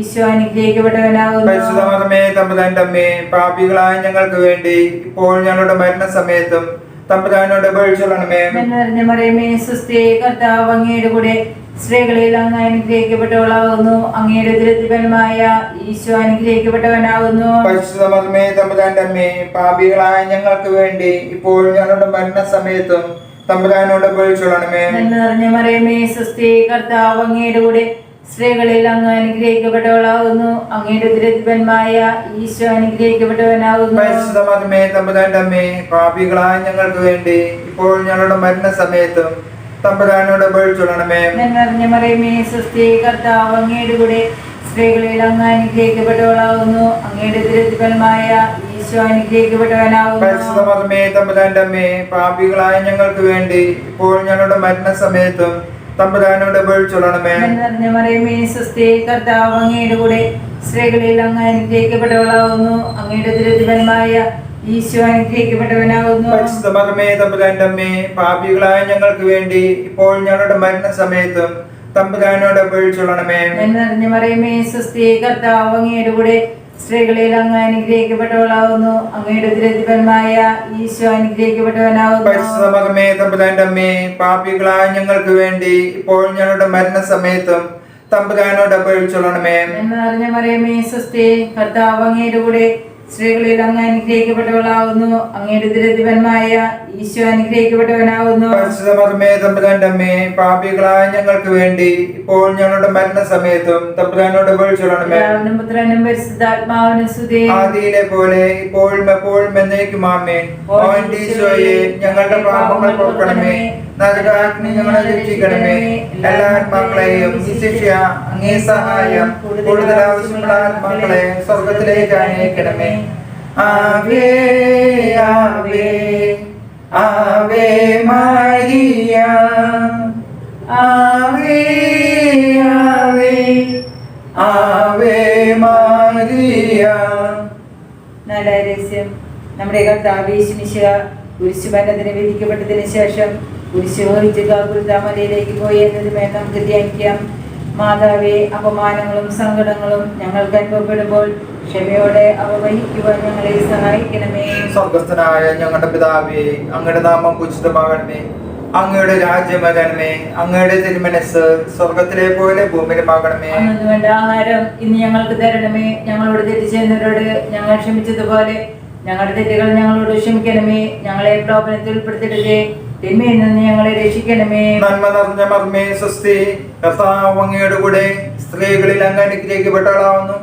Speaker 2: ഈശോ അനുഗ്രഹിക്കപ്പെട്ടവനാകുന്നു.
Speaker 1: പരിശുദ്ധ മറിയമേ തമ്പുരാന്റെ അമ്മേ, പാപികളായ ഞങ്ങൾക്ക് വേണ്ടി ഇപ്പോൾ ഞങ്ങളുടെ മരണസമയത്തും തമ്പുരാനോട് അപേക്ഷിച്ചുകൊള്ളണമേ.
Speaker 2: നന്മ നിറഞ്ഞ മറിയമേ, സ്വസ്തി, കർത്താവ് അങ്ങയുടെ കൂടെ സ്ത്രീകളിൽ അങ്ങ് അനുഗ്രഹിക്കപ്പെട്ടവളാകുന്നു. അങ്ങയുടെ ദുരിതഫലമായ ഈശോ അനുഗ്രഹിക്കപ്പെട്ടവനാകുന്നു.
Speaker 1: പരിശുദ്ധ മറിയമേ തമ്പുരാന്റെ അമ്മേ, പാപികളായ ഞങ്ങൾക്ക് വേണ്ടി ഇപ്പോൾ ഞങ്ങളുടെ മരണസമയത്തും തമ്പുരാനോട് അപേക്ഷിച്ചുകൊള്ളണമേ.
Speaker 2: നന്മ നിറഞ്ഞ മറിയമേ, സ്വസ്തി, കർത്താവ് അങ്ങയുടെ കൂടെ സ്ത്രീകളിൽ അങ്ങ് അനുഗ്രഹിക്കപ്പെട്ടവളാകുന്നു. അങ്ങയുടെ ദുരിതഫലമായ ഈശോ അനുഗ്രഹിക്കപ്പെട്ടവനാകുന്നു.
Speaker 1: പരിശുദ്ധ മറിയമേ തമ്പുരാന്റെ അമ്മേ, പാപികളായ ഞങ്ങൾക്ക് വേണ്ടി ഇപ്പോൾ ഞങ്ങളുടെ മരണസമയത്തും തമ്പുരാനോട് അപേക്ഷിച്ചുകൊള്ളണമേ.
Speaker 2: നന്മ നിറഞ്ഞ മറിയമേ, സ്വസ്തി, കർത്താവ് അങ്ങയുടെ കൂടെ സ്ത്രീകളിൽ അങ്ങ് അനുഗ്രഹിക്കപ്പെട്ടവളാകുന്നു. അങ്ങയുടെ ദുരിതഫലമായ ഈശോ അനുഗ്രഹിക്കപ്പെട്ടവനാകുന്നു.
Speaker 1: പരിശുദ്ധ മറിയമേ തമ്പുരാന്റെ അമ്മേ, പാപികളായ ഞങ്ങൾക്ക് വേണ്ടി ഇപ്പോൾ ഞങ്ങളുടെ മരണസമയത്തും തമ്പുരാനോട് അപേക്ഷിച്ചുകൊള്ളണമേ.
Speaker 2: നന്മ നിറഞ്ഞ മറിയമേ, സ്വസ്തി, കർത്താവ് അങ്ങയുടെ കൂടെ സ്ത്രീകളിൽ അങ്ങ് അനുഗ്രഹിക്കപ്പെട്ടവളാകുന്നു. അങ്ങയുടെ ദുരിതഫലമായ ഈശോ അനുഗ്രഹിക്കപ്പെട്ടവനാകുന്നു.
Speaker 1: പരിശുദ്ധ മറിയമേ തമ്പുരാന്റെ അമ്മേ, പാപികളായ ഞങ്ങൾക്ക് വേണ്ടി ഇപ്പോൾ ഞങ്ങളുടെ മരണസമയത്തും തമ്പുരാനോട് അപേക്ഷിച്ചുകൊള്ളണമേ.
Speaker 2: നന്മ നിറഞ്ഞ മറിയമേ, സ്വസ്തി, കർത്താവ് അങ്ങയുടെ കൂടെ സ്ത്രീകളിൽ അങ്ങ് അനുഗ്രഹിക്കപ്പെട്ടവളാകുന്നു. അങ്ങയുടെ ദുരിതഫലമായ ഈശോ അനുഗ്രഹിക്കപ്പെട്ടവനാകുന്നു.
Speaker 1: പരിശുദ്ധ മറിയമേ തമ്പുരാന്റെ അമ്മേ, പാപികളായ ഞങ്ങൾക്ക് വേണ്ടി ഇപ്പോൾ ഞങ്ങളുടെ മരണസമയത്തും തമ്പുരാനോട് അപേക്ഷിച്ചുകൊള്ളണമേ.
Speaker 2: നന്മ നിറഞ്ഞ മറിയമേ, സ്വസ്തി, കർത്താവ് അങ്ങയുടെ കൂടെ സ്ത്രീകളിൽ അങ്ങ് അനുഗ്രഹിക്കപ്പെട്ടവളാവുന്നു. അങ്ങയുടെ ഉദരത്തിഫലമായ ഈശോ അനുഗ്രഹിക്കപ്പെട്ടവനാവുന്നു.
Speaker 1: പരിശുദ്ധ മറിയമേ തമ്പുരാന്റെ അമ്മേ, പാപികളായ ഞങ്ങൾക്ക് വേണ്ടി ഇപ്പോൾ ഞങ്ങളുടെ മരണസമയത്തും തമ്പുരാനോട് അപേക്ഷിച്ചുകൊള്ളണമേ.
Speaker 2: പിതാവിനും പുത്രനും പരിശുദ്ധാത്മാവിനും സ്തുതി.
Speaker 1: ആദിയിലെ പോലെ ഇപ്പോഴും എപ്പോഴും എന്നേക്കും ആമേൻ. ഓ എൻ്റെ ഈശോയെ, ഞങ്ങളുടെ പാപങ്ങൾ പൊറുക്കണമേ, നരകാഗ്നി ഞങ്ങളെ രക്ഷിക്കണമേ. എല്ലാ ആത്മാക്കളെയും ശിക്ഷ അങ്ങേ സഹായം കൂടുതൽ ആവശ്യമുള്ള ആത്മാക്കളെ സ്വർഗത്തിലേക്ക് അയക്കണമേ. ആവേ ആവേ ആവേ മരിയ, ആവേ ആവേ ആവേ മരിയ.
Speaker 2: നല്ല രഹസ്യം. നമ്മുടെ കർത്താവ് യേശു മിശിഹ കുരിശുമരണത്തിന് വിധിക്കപ്പെട്ടതിന് ശേഷം കുരിശ് വഹിച്ച് ഗോകുൽത്താമലയിലേക്ക് പോയി എന്നതുമേൽ നമുക്ക് ധ്യാനിക്കാം. മാതാവേ, അപമാനങ്ങളും സങ്കടങ്ങളും ഞങ്ങൾക്ക് അനുഭവപ്പെടുമ്പോൾ ക്ഷമയോടെ അവ വഹിക്കുവാൻ ഞങ്ങളെ സഹായിക്കണമേ.
Speaker 1: സ്വർഗസ്ഥനായ ഞങ്ങളുടെ പിതാവേ, അങ്ങയുടെ നാമം പൂജിതമാകണമേ. അങ്ങയുടെ രാജ്യം വരണമേ. അങ്ങയുടെ തിരുമനസ് സ്വർഗത്തിലെ പോലെ ഭൂമിയിലുമാകണമേ.
Speaker 2: അന്നു വേണ്ട ആഹാരം ഇന്ന് ഞങ്ങൾക്ക് തരണമേ. ഞങ്ങളോട് തെറ്റ് ചെയ്യുന്നവരോട് ഞങ്ങൾ ക്ഷമിച്ചതുപോലെ ഞങ്ങളുടെ തെറ്റുകൾ ഞങ്ങളോട് ക്ഷമിക്കണമേ. ഞങ്ങളെ പ്രലോഭനത്തിൽ ഉൾപ്പെടുത്തരുതേ, തിന്മയിൽ നിന്ന് ഞങ്ങളെ രക്ഷിക്കണമേ.
Speaker 1: നന്മ നിറഞ്ഞ മർമ്മേ സ്വസ്തി. കർത്താവ് അങ്ങയുടെ കൂടെ സ്ത്രീകളിൽ അങ്ങ് അനുഗ്രഹിക്കപ്പെട്ടവളാവുന്നു.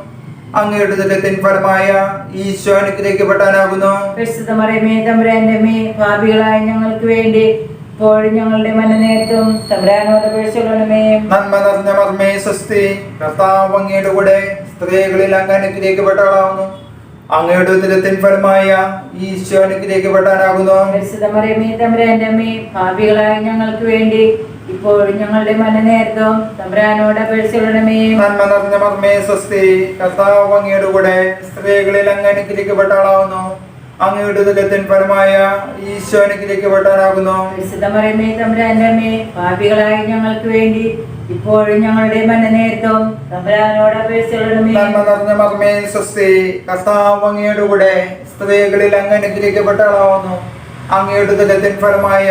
Speaker 1: അങ്ങയുടെ ഉദരത്തിൻ ഫലമായ ഈശോ അനുഗ്രഹിക്കപ്പെട്ടാനാകുന്നു.
Speaker 2: പരിശുദ്ധ മറിയമേ തമ്പുരാന്റെ അമ്മേ, പാപികളായ ഞങ്ങൾക്ക് വേണ്ടി ഇപ്പോഴും ഞങ്ങളുടെ മനനേരത്തും തമ്പുരാനോട് അപേക്ഷിച്ചുകൊള്ളണമേ.
Speaker 1: നന്മ നിറഞ്ഞ മർമ്മേ സ്വസ്തി. കർത്താവ് അങ്ങയുടെ കൂടെ സ്ത്രീകളിൽ അങ്ങ് അനുഗ്രഹിക്കപ്പെട്ടവളാവുന്നു. അങ്ങയുടെ ഉദരത്തിൻ ഫലമായ ഈശോ അനുഗ്രഹിക്കപ്പെട്ടാനാകുന്നു.
Speaker 2: പരിശുദ്ധ മറിയമേ തമ്പുരാന്റെ അമ്മേ, പാപികളായ ഞങ്ങൾക്ക് വേണ്ടി ഇപ്പോഴും ഞങ്ങളുടെ മനനേരത്തും തമ്പുരാനോട് അപേക്ഷിച്ചുകൊള്ളണമേ.
Speaker 1: നന്മ നിറഞ്ഞ മർമ്മേ സ്വസ്തി. കർത്താവ് അങ്ങയുടെ കൂടെ സ്ത്രീകളിൽ അങ്ങ് അനുഗ്രഹിക്കപ്പെട്ടവളാവുന്നു. അങ്ങയുടെ ഉദരത്തിൻ ഫലമായ ഈശോ അനുഗ്രഹിക്കപ്പെട്ടാനാകുന്നു.
Speaker 2: പരിശുദ്ധ മറിയമേ തമ്പുരാന്റെ അമ്മേ, പാപികളായ ഞങ്ങൾക്ക് വേണ്ടി ഇപ്പോഴും ഞങ്ങളുടെ മനനേരത്തും തമ്പുരാനോട് അപേക്ഷിച്ചുകൊള്ളണമേ.
Speaker 1: നന്മ നിറഞ്ഞ മർമ്മേ സ്വസ്തി. കർത്താവ് അങ്ങയുടെ കൂടെ സ്ത്രീകളിൽ അങ്ങ് അനുഗ്രഹിക്കപ്പെട്ടവളാവുന്നു. അങ്ങയുടെ ഉദരത്തിൻ ഫലമായ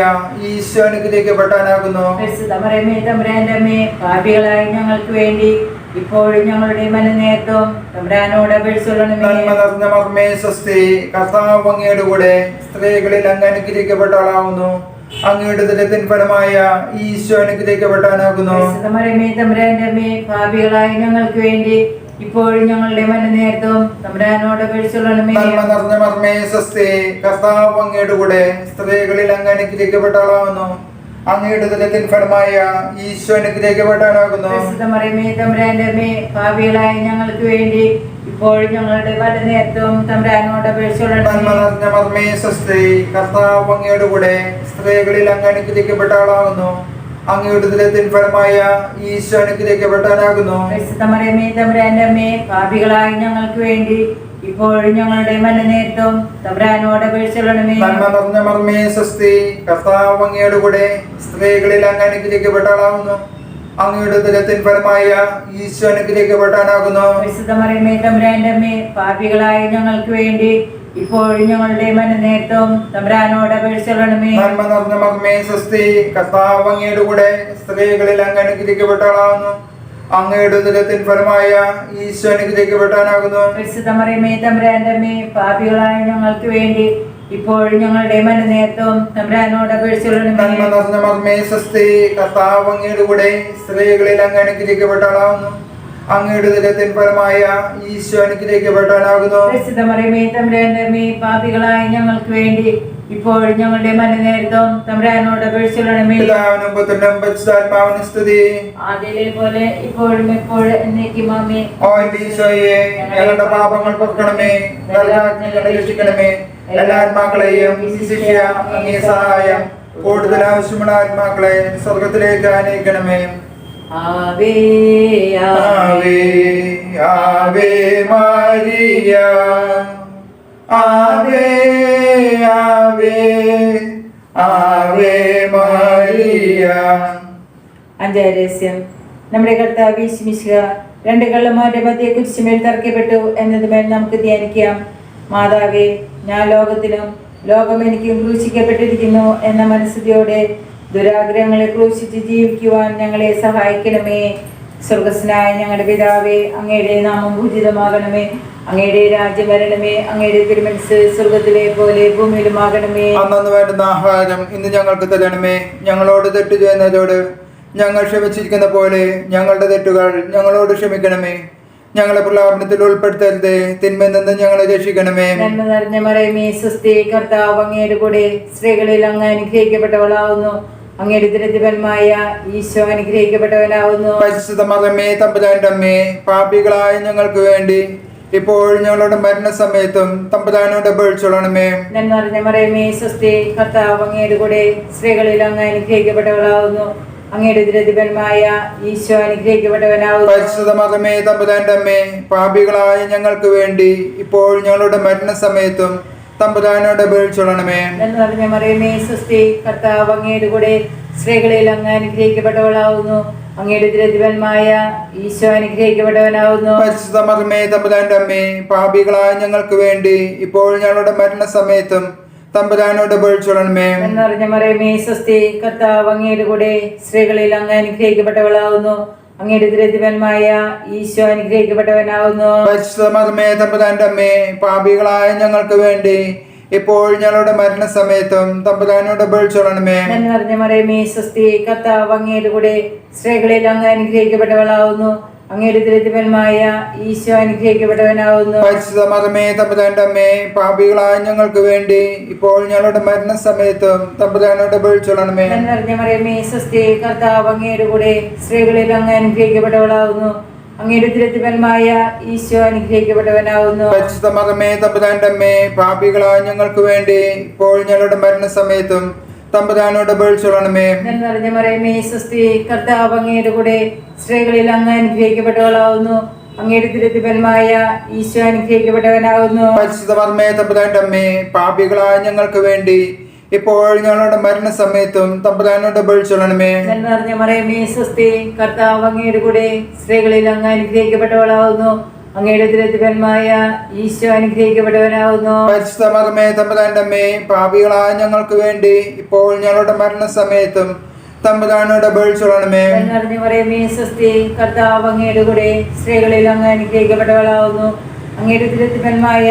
Speaker 1: ഈശോ അനുഗ്രഹിക്കപ്പെട്ടാനാകുന്നു.
Speaker 2: പരിശുദ്ധ മറിയമേ തമ്പുരാന്റെ അമ്മേ, പാപികളായ ഞങ്ങൾക്ക് വേണ്ടി ഇപ്പോഴും ഞങ്ങളുടെ മനനേരത്തും തമ്പുരാനോട് അപേക്ഷിച്ചുകൊള്ളണമേ.
Speaker 1: നന്മ നിറഞ്ഞ മർമ്മേ സ്വസ്തി. കർത്താവ് അങ്ങയുടെ കൂടെ സ്ത്രീകളിൽ അങ്ങ് അനുഗ്രഹിക്കപ്പെട്ടവളാവുന്നു. അങ്ങയുടെ ഉദരത്തിൻ ഫലമായ ഈശോ അനുഗ്രഹിക്കപ്പെട്ടാനാകുന്നു.
Speaker 2: പരിശുദ്ധ മറിയമേ തമ്പുരാന്റെ അമ്മേ, പാപികളായ ഞങ്ങൾക്ക് വേണ്ടി ഇപ്പോഴും ഞങ്ങളുടെ മനനേരത്തും തമ്പുരാനോട് അപേക്ഷിച്ചുകൊള്ളണമേ.
Speaker 1: നന്മ നിറഞ്ഞ മർമ്മേ സ്വസ്തി. കർത്താവ് അങ്ങയുടെ കൂടെ സ്ത്രീകളിൽ അങ്ങ് അനുഗ്രഹിക്കപ്പെട്ടവളാവുന്നു. അങ്ങയുടെ ഉദരത്തിൻ ഫലമായ ഈശോ അനുഗ്രഹിക്കപ്പെട്ടാനാകുന്നു.
Speaker 2: പരിശുദ്ധ മറിയമേ തമ്പുരാന്റെ അമ്മേ, പാപികളായ ഞങ്ങൾക്ക് വേണ്ടി ഇപ്പോഴും ഞങ്ങളുടെ മനനേരത്തും തമ്പുരാനോട് അപേക്ഷിച്ചുകൊള്ളണമേ.
Speaker 1: നന്മ നിറഞ്ഞ മർമ്മേ സ്വസ്തി. കർത്താവ് അങ്ങയുടെ കൂടെ സ്ത്രീകളിൽ അങ്ങ് അനുഗ്രഹിക്കപ്പെട്ടവളാകുന്നു. അങ്ങയുടെ ഉദരത്തിൻ ഫലമായ ഈശോ അനുഗ്രഹിക്കപ്പെട്ടാനാകുന്നു.
Speaker 2: പരിശുദ്ധ മറിയമേ തമ്പുരാന്റെ അമ്മേ, പാപികളായ ഞങ്ങൾക്ക് വേണ്ടി ഇപ്പോഴും ഞങ്ങളുടെ മനനേരത്തും തമ്പുരാനോട് അപേക്ഷിച്ചുകൊള്ളണമേ.
Speaker 1: നന്മ നിറഞ്ഞ മർമ്മേ സ്വസ്തി. കർത്താവ് അങ്ങയുടെ കൂടെ സ്ത്രീകളിൽ അങ്ങ് അനുഗ്രഹിക്കപ്പെട്ടവളാകുന്നു. അങ്ങയുടെ ഉദരത്തിൻ ഫലമായ ഈശോ അനുഗ്രഹിക്കപ്പെട്ടാനാകുന്നു.
Speaker 2: പരിശുദ്ധ മറിയമേ തമ്പുരാന്റെ അമ്മേ, പാപികളായ ഞങ്ങൾക്ക് വേണ്ടി ഇപ്പോഴും ഞങ്ങളുടെ മനനേരത്തും തമ്പുരാനോട് അപേക്ഷിച്ചുകൊള്ളണമേ.
Speaker 1: നന്മ നിറഞ്ഞ മർമ്മേ സ്വസ്തി. കർത്താവ് അങ്ങയുടെ കൂടെ സ്ത്രീകളിൽ അങ്ങ് അനുഗ്രഹിക്കപ്പെട്ടവളാകുന്നു. അങ്ങയുടെ ഉദരത്തിൻ ഫലമായ ഈശോ അനുഗ്രഹിക്കപ്പെട്ടാനാകുന്നു.
Speaker 2: പരിശുദ്ധ മറിയമേ തമ്പുരാന്റെ അമ്മേ, പാപികളായ ഞങ്ങൾക്ക് വേണ്ടി ഇപ്പോഴും ഞങ്ങളുടെ മനനേരത്തും തമ്പുരാനോട് അപേക്ഷിച്ചുകൊള്ളണമേ.
Speaker 1: നന്മ നിറഞ്ഞ മർമ്മേ സ്വസ്തി. കർത്താവ് അങ്ങയുടെ കൂടെ സ്ത്രീകളിൽ അങ്ങ് അനുഗ്രഹിക്കപ്പെട്ടവളാകുന്നു. അങ്ങയുടെ ഉദരത്തിൻ ഫലമായ ഈശോ അനുഗ്രഹിക്കപ്പെട്ടാനാകുന്നു.
Speaker 2: പരിശുദ്ധ മറിയമേ തമ്പുരാന്റെ അമ്മേ, പാപികളായ ഞങ്ങൾക്ക് വേണ്ടി ഇപ്പോഴും ഞങ്ങളുടെ മനനേരത്തും തമ്പുരാനോട് അപേക്ഷിച്ചുകൊള്ളണമേ.
Speaker 1: പിതാവിനും പുത്രനും പരിശുദ്ധാത്മാവിനും സ്തുതി.
Speaker 2: ആദിയിലെ പോലെ ഇപ്പോഴും എപ്പോഴും എന്നേക്കും ആമേൻ.
Speaker 1: ഓ എൻ്റെ ഈശോയെ, ഞങ്ങളുടെ പാപങ്ങൾ പൊറുക്കണമേ, നരകാഗ്നി ഞങ്ങളെ രക്ഷിക്കണമേ. എല്ലാ ആത്മാക്കളെയും ശിക്ഷ അങ്ങേ സഹായം കൂടുതൽ ആവശ്യമുള്ള ആത്മാക്കളെ സ്വർഗത്തിലേക്ക് അനയിക്കണമേ.
Speaker 2: ആവേ
Speaker 1: ആവേ ആവേ മരിയ, ആവേ ആവേ ആവേ മരിയ.
Speaker 2: അഞ്ചാം രഹസ്യം. നമ്മുടെ കർത്താവ് യേശു മിശിഹ രണ്ട് കള്ളന്മാരുടെ മധ്യേ കുരിശുമേൽ തറയ്ക്കപ്പെട്ടു എന്നതുമേൽ നമുക്ക് ധ്യാനിക്കാം. മാതാവേ, ഞാൻ ലോകത്തിനും ലോകം എനിക്കും ക്രൂശിക്കപ്പെട്ടിരിക്കുന്നു എന്ന മനസ്ഥിതിയോടെ ദുരാഗ്രഹങ്ങളെ ക്രൂശിച്ച് ജീവിക്കുവാൻ ഞങ്ങളെ സഹായിക്കണമേ. സ്വർഗസ്നായ ഞങ്ങളുടെ പിതാവേ, അങ്ങയുടെ നാമം പൂജിതമാകണമേ. അങ്ങയുടെ രാജ്യം വരണമേ. അങ്ങയുടെ തിരുമനസ്സ് സ്വർഗത്തിലെ പോലെ ഭൂമിയിലുമാകണമേ.
Speaker 1: അന്നു വേണ്ടുന്ന ആഹാരം ഇന്ന് ഞങ്ങൾക്ക് തരണമേ. ഞങ്ങളോട് തെറ്റ് ചെയ്യുന്നതോട് ഞങ്ങൾ ക്ഷമിച്ചിരിക്കുന്ന പോലെ ഞങ്ങളുടെ തെറ്റുകൾ ഞങ്ങളോട് ക്ഷമിക്കണമേ. ഞങ്ങളെ പ്രലോഭനത്തിൽ ഉൾപ്പെടുത്തരുതേ, തിന്മയിൽ നിന്ന് ഞങ്ങളെ രക്ഷിക്കണമേ.
Speaker 2: നന്മ നിറഞ്ഞ മറിയമേ, സ്വസ്തി, കർത്താവ് അങ്ങയുടെ കൂടെ സ്ത്രീകളിൽ അങ്ങ് അനുഗ്രഹിക്കപ്പെട്ടവളാവുന്നു. അങ്ങയുടെ ദുരിതഫലമായ ഈശോ അനുഗ്രഹിക്കപ്പെട്ടവനാവുന്നു.
Speaker 1: പരിശുദ്ധ മറിയമേ, തമ്പുരാന്റെ അമ്മേ, പാപികളായ ഞങ്ങൾക്ക് വേണ്ടി ഇപ്പോൾ ഞങ്ങളുടെ മരണസമയത്തും തമ്പുരാനോട് അപേക്ഷിച്ചോളണമേ.
Speaker 2: നന്മ നിറഞ്ഞ മറിയമേ, സ്വസ്തി, കർത്താവ് അങ്ങയുടെ കൂടെ സ്ത്രീകളിൽ അങ്ങ് അനുഗ്രഹിക്കപ്പെട്ടവളാവുന്നു. അങ്ങയുടെ ദുരിതഫലമായ ഈശോ അനുഗ്രഹിക്കപ്പെട്ടവനാവുന്നു.
Speaker 1: പരിശുദ്ധ മറിയമേ, തമ്പുരാന്റെ അമ്മേ, പാപികളായ ഞങ്ങൾക്ക് വേണ്ടി ഇപ്പോൾ ഞങ്ങളുടെ മരണസമയത്തും തമ്പുരാനോട് അപേക്ഷിച്ചോളണമേ.
Speaker 2: നന്മ നിറഞ്ഞ മറിയമേ, സ്വസ്തി, കർത്താവ് അങ്ങയുടെ കൂടെ സ്ത്രീകളിൽ അങ്ങ് അനുഗ്രഹിക്കപ്പെട്ടവളാവുന്നു. അങ്ങയുടെ ദുരിതഫലമായ ഈശോ അനുഗ്രഹിക്കപ്പെട്ടവനാവുന്നു.
Speaker 1: പരിശുദ്ധ മറിയമേ, തമ്പുരാന്റെ അമ്മേ, പാപികളായ ഞങ്ങൾക്ക് വേണ്ടി ഇപ്പോൾ ഞങ്ങളുടെ മരണസമയത്തും തമ്പുരാനോട് അപേക്ഷിച്ചോളണമേ.
Speaker 2: നന്മ നിറഞ്ഞ മറിയമേ, സ്വസ്തി, കർത്താവ് അങ്ങയുടെ കൂടെ സ്ത്രീകളിൽ അങ്ങ് അനുഗ്രഹിക്കപ്പെട്ടവളാവുന്നു. അങ്ങയുടെ ദുരിതഫലമായ ഈശോ അനുഗ്രഹിക്കപ്പെട്ടവനാവുന്നു.
Speaker 1: പരിശുദ്ധ മറിയമേ, തമ്പുരാന്റെ അമ്മേ, പാപികളായ ഞങ്ങൾക്ക് വേണ്ടി ഇപ്പോൾ ഞങ്ങളുടെ മരണസമയത്തും തമ്പുരാനോട് അപേക്ഷിച്ചോളണമേ.
Speaker 2: നന്മ നിറഞ്ഞ മറിയമേ, സ്വസ്തി, കർത്താവ് അങ്ങയുടെ കൂടെ സ്ത്രീകളിൽ അങ്ങ് അനുഗ്രഹിക്കപ്പെട്ടവളാവുന്നു. അങ്ങയുടെ ദുരിതഫലമായ ഈശോ അനുഗ്രഹിക്കപ്പെട്ടവനാവുന്നു.
Speaker 1: പരിശുദ്ധ മറിയമേ, തമ്പുരാന്റെ അമ്മേ, പാപികളായ ഞങ്ങൾക്ക് വേണ്ടി ഇപ്പോൾ ഞങ്ങളുടെ മരണസമയത്തും തമ്പുരാനോട് അപേക്ഷിച്ചോളണമേ.
Speaker 2: നന്മ നിറഞ്ഞ മറിയമേ, സ്വസ്തി, കർത്താവ് അങ്ങയുടെ കൂടെ സ്ത്രീകളിൽ അങ്ങ് അനുഗ്രഹിക്കപ്പെട്ടവളാവുന്നു. അങ്ങയുടെ ദുരിതഫലമായ ഈശോ അനുഗ്രഹിക്കപ്പെട്ടവനാവുന്നു.
Speaker 1: പരിശുദ്ധ മറിയമേ, തമ്പുരാന്റെ അമ്മേ, പാപികളായ ഞങ്ങൾക്ക് വേണ്ടി ഇപ്പോൾ ഞങ്ങളുടെ മരണസമയത്തും തമ്പുരാനോട് അപേക്ഷിച്ചോളണമേ.
Speaker 2: നന്മ നിറഞ്ഞ മറിയമേ, സ്വസ്തി, കർത്താവ് അങ്ങയുടെ കൂടെ സ്ത്രീകളിൽ അങ്ങ് അനുഗ്രഹിക്കപ്പെട്ടവളാവുന്നു. അങ്ങയുടെ ദുരിതഫലമായ ഈശോ അനുഗ്രഹിക്കപ്പെട്ടവനാവുന്നു.
Speaker 1: പരിശുദ്ധ മറിയമേ, തമ്പുരാന്റെ അമ്മേ, പാപികളായ ഞങ്ങൾക്ക് വേണ്ടി ഇപ്പോൾ ഞങ്ങളുടെ മരണസമയത്തും തമ്പുരാനോട് അപേക്ഷിച്ചോളണമേ.
Speaker 2: നന്മ നിറഞ്ഞ മറിയമേ, സ്വസ്തി, കർത്താവ് അങ്ങയുടെ കൂടെ സ്ത്രീകളിൽ അങ്ങ് അനുഗ്രഹിക്കപ്പെട്ടവളാവുന്നു. അങ്ങയുടെ ദുരിതഫലമായ ഈശോ അനുഗ്രഹിക്കപ്പെട്ടവനാവുന്നു.
Speaker 1: പരിശുദ്ധ മറിയമേ, തമ്പുരാന്റെ അമ്മേ, പാപികളായ ഞങ്ങൾക്ക് വേണ്ടി ഇപ്പോൾ ഞങ്ങളുടെ മരണസമയത്തും തമ്പുരാനോട് അപേക്ഷിച്ചോളണമേ.
Speaker 2: നന്മ നിറഞ്ഞ മറിയമേ, സ്വസ്തി, കർത്താവ് അങ്ങയുടെ കൂടെ സ്ത്രീകളിൽ അങ്ങ് അനുഗ്രഹിക്കപ്പെട്ടവളാവുന്നു. അങ്ങയുടെ ദുരിതഫലമായ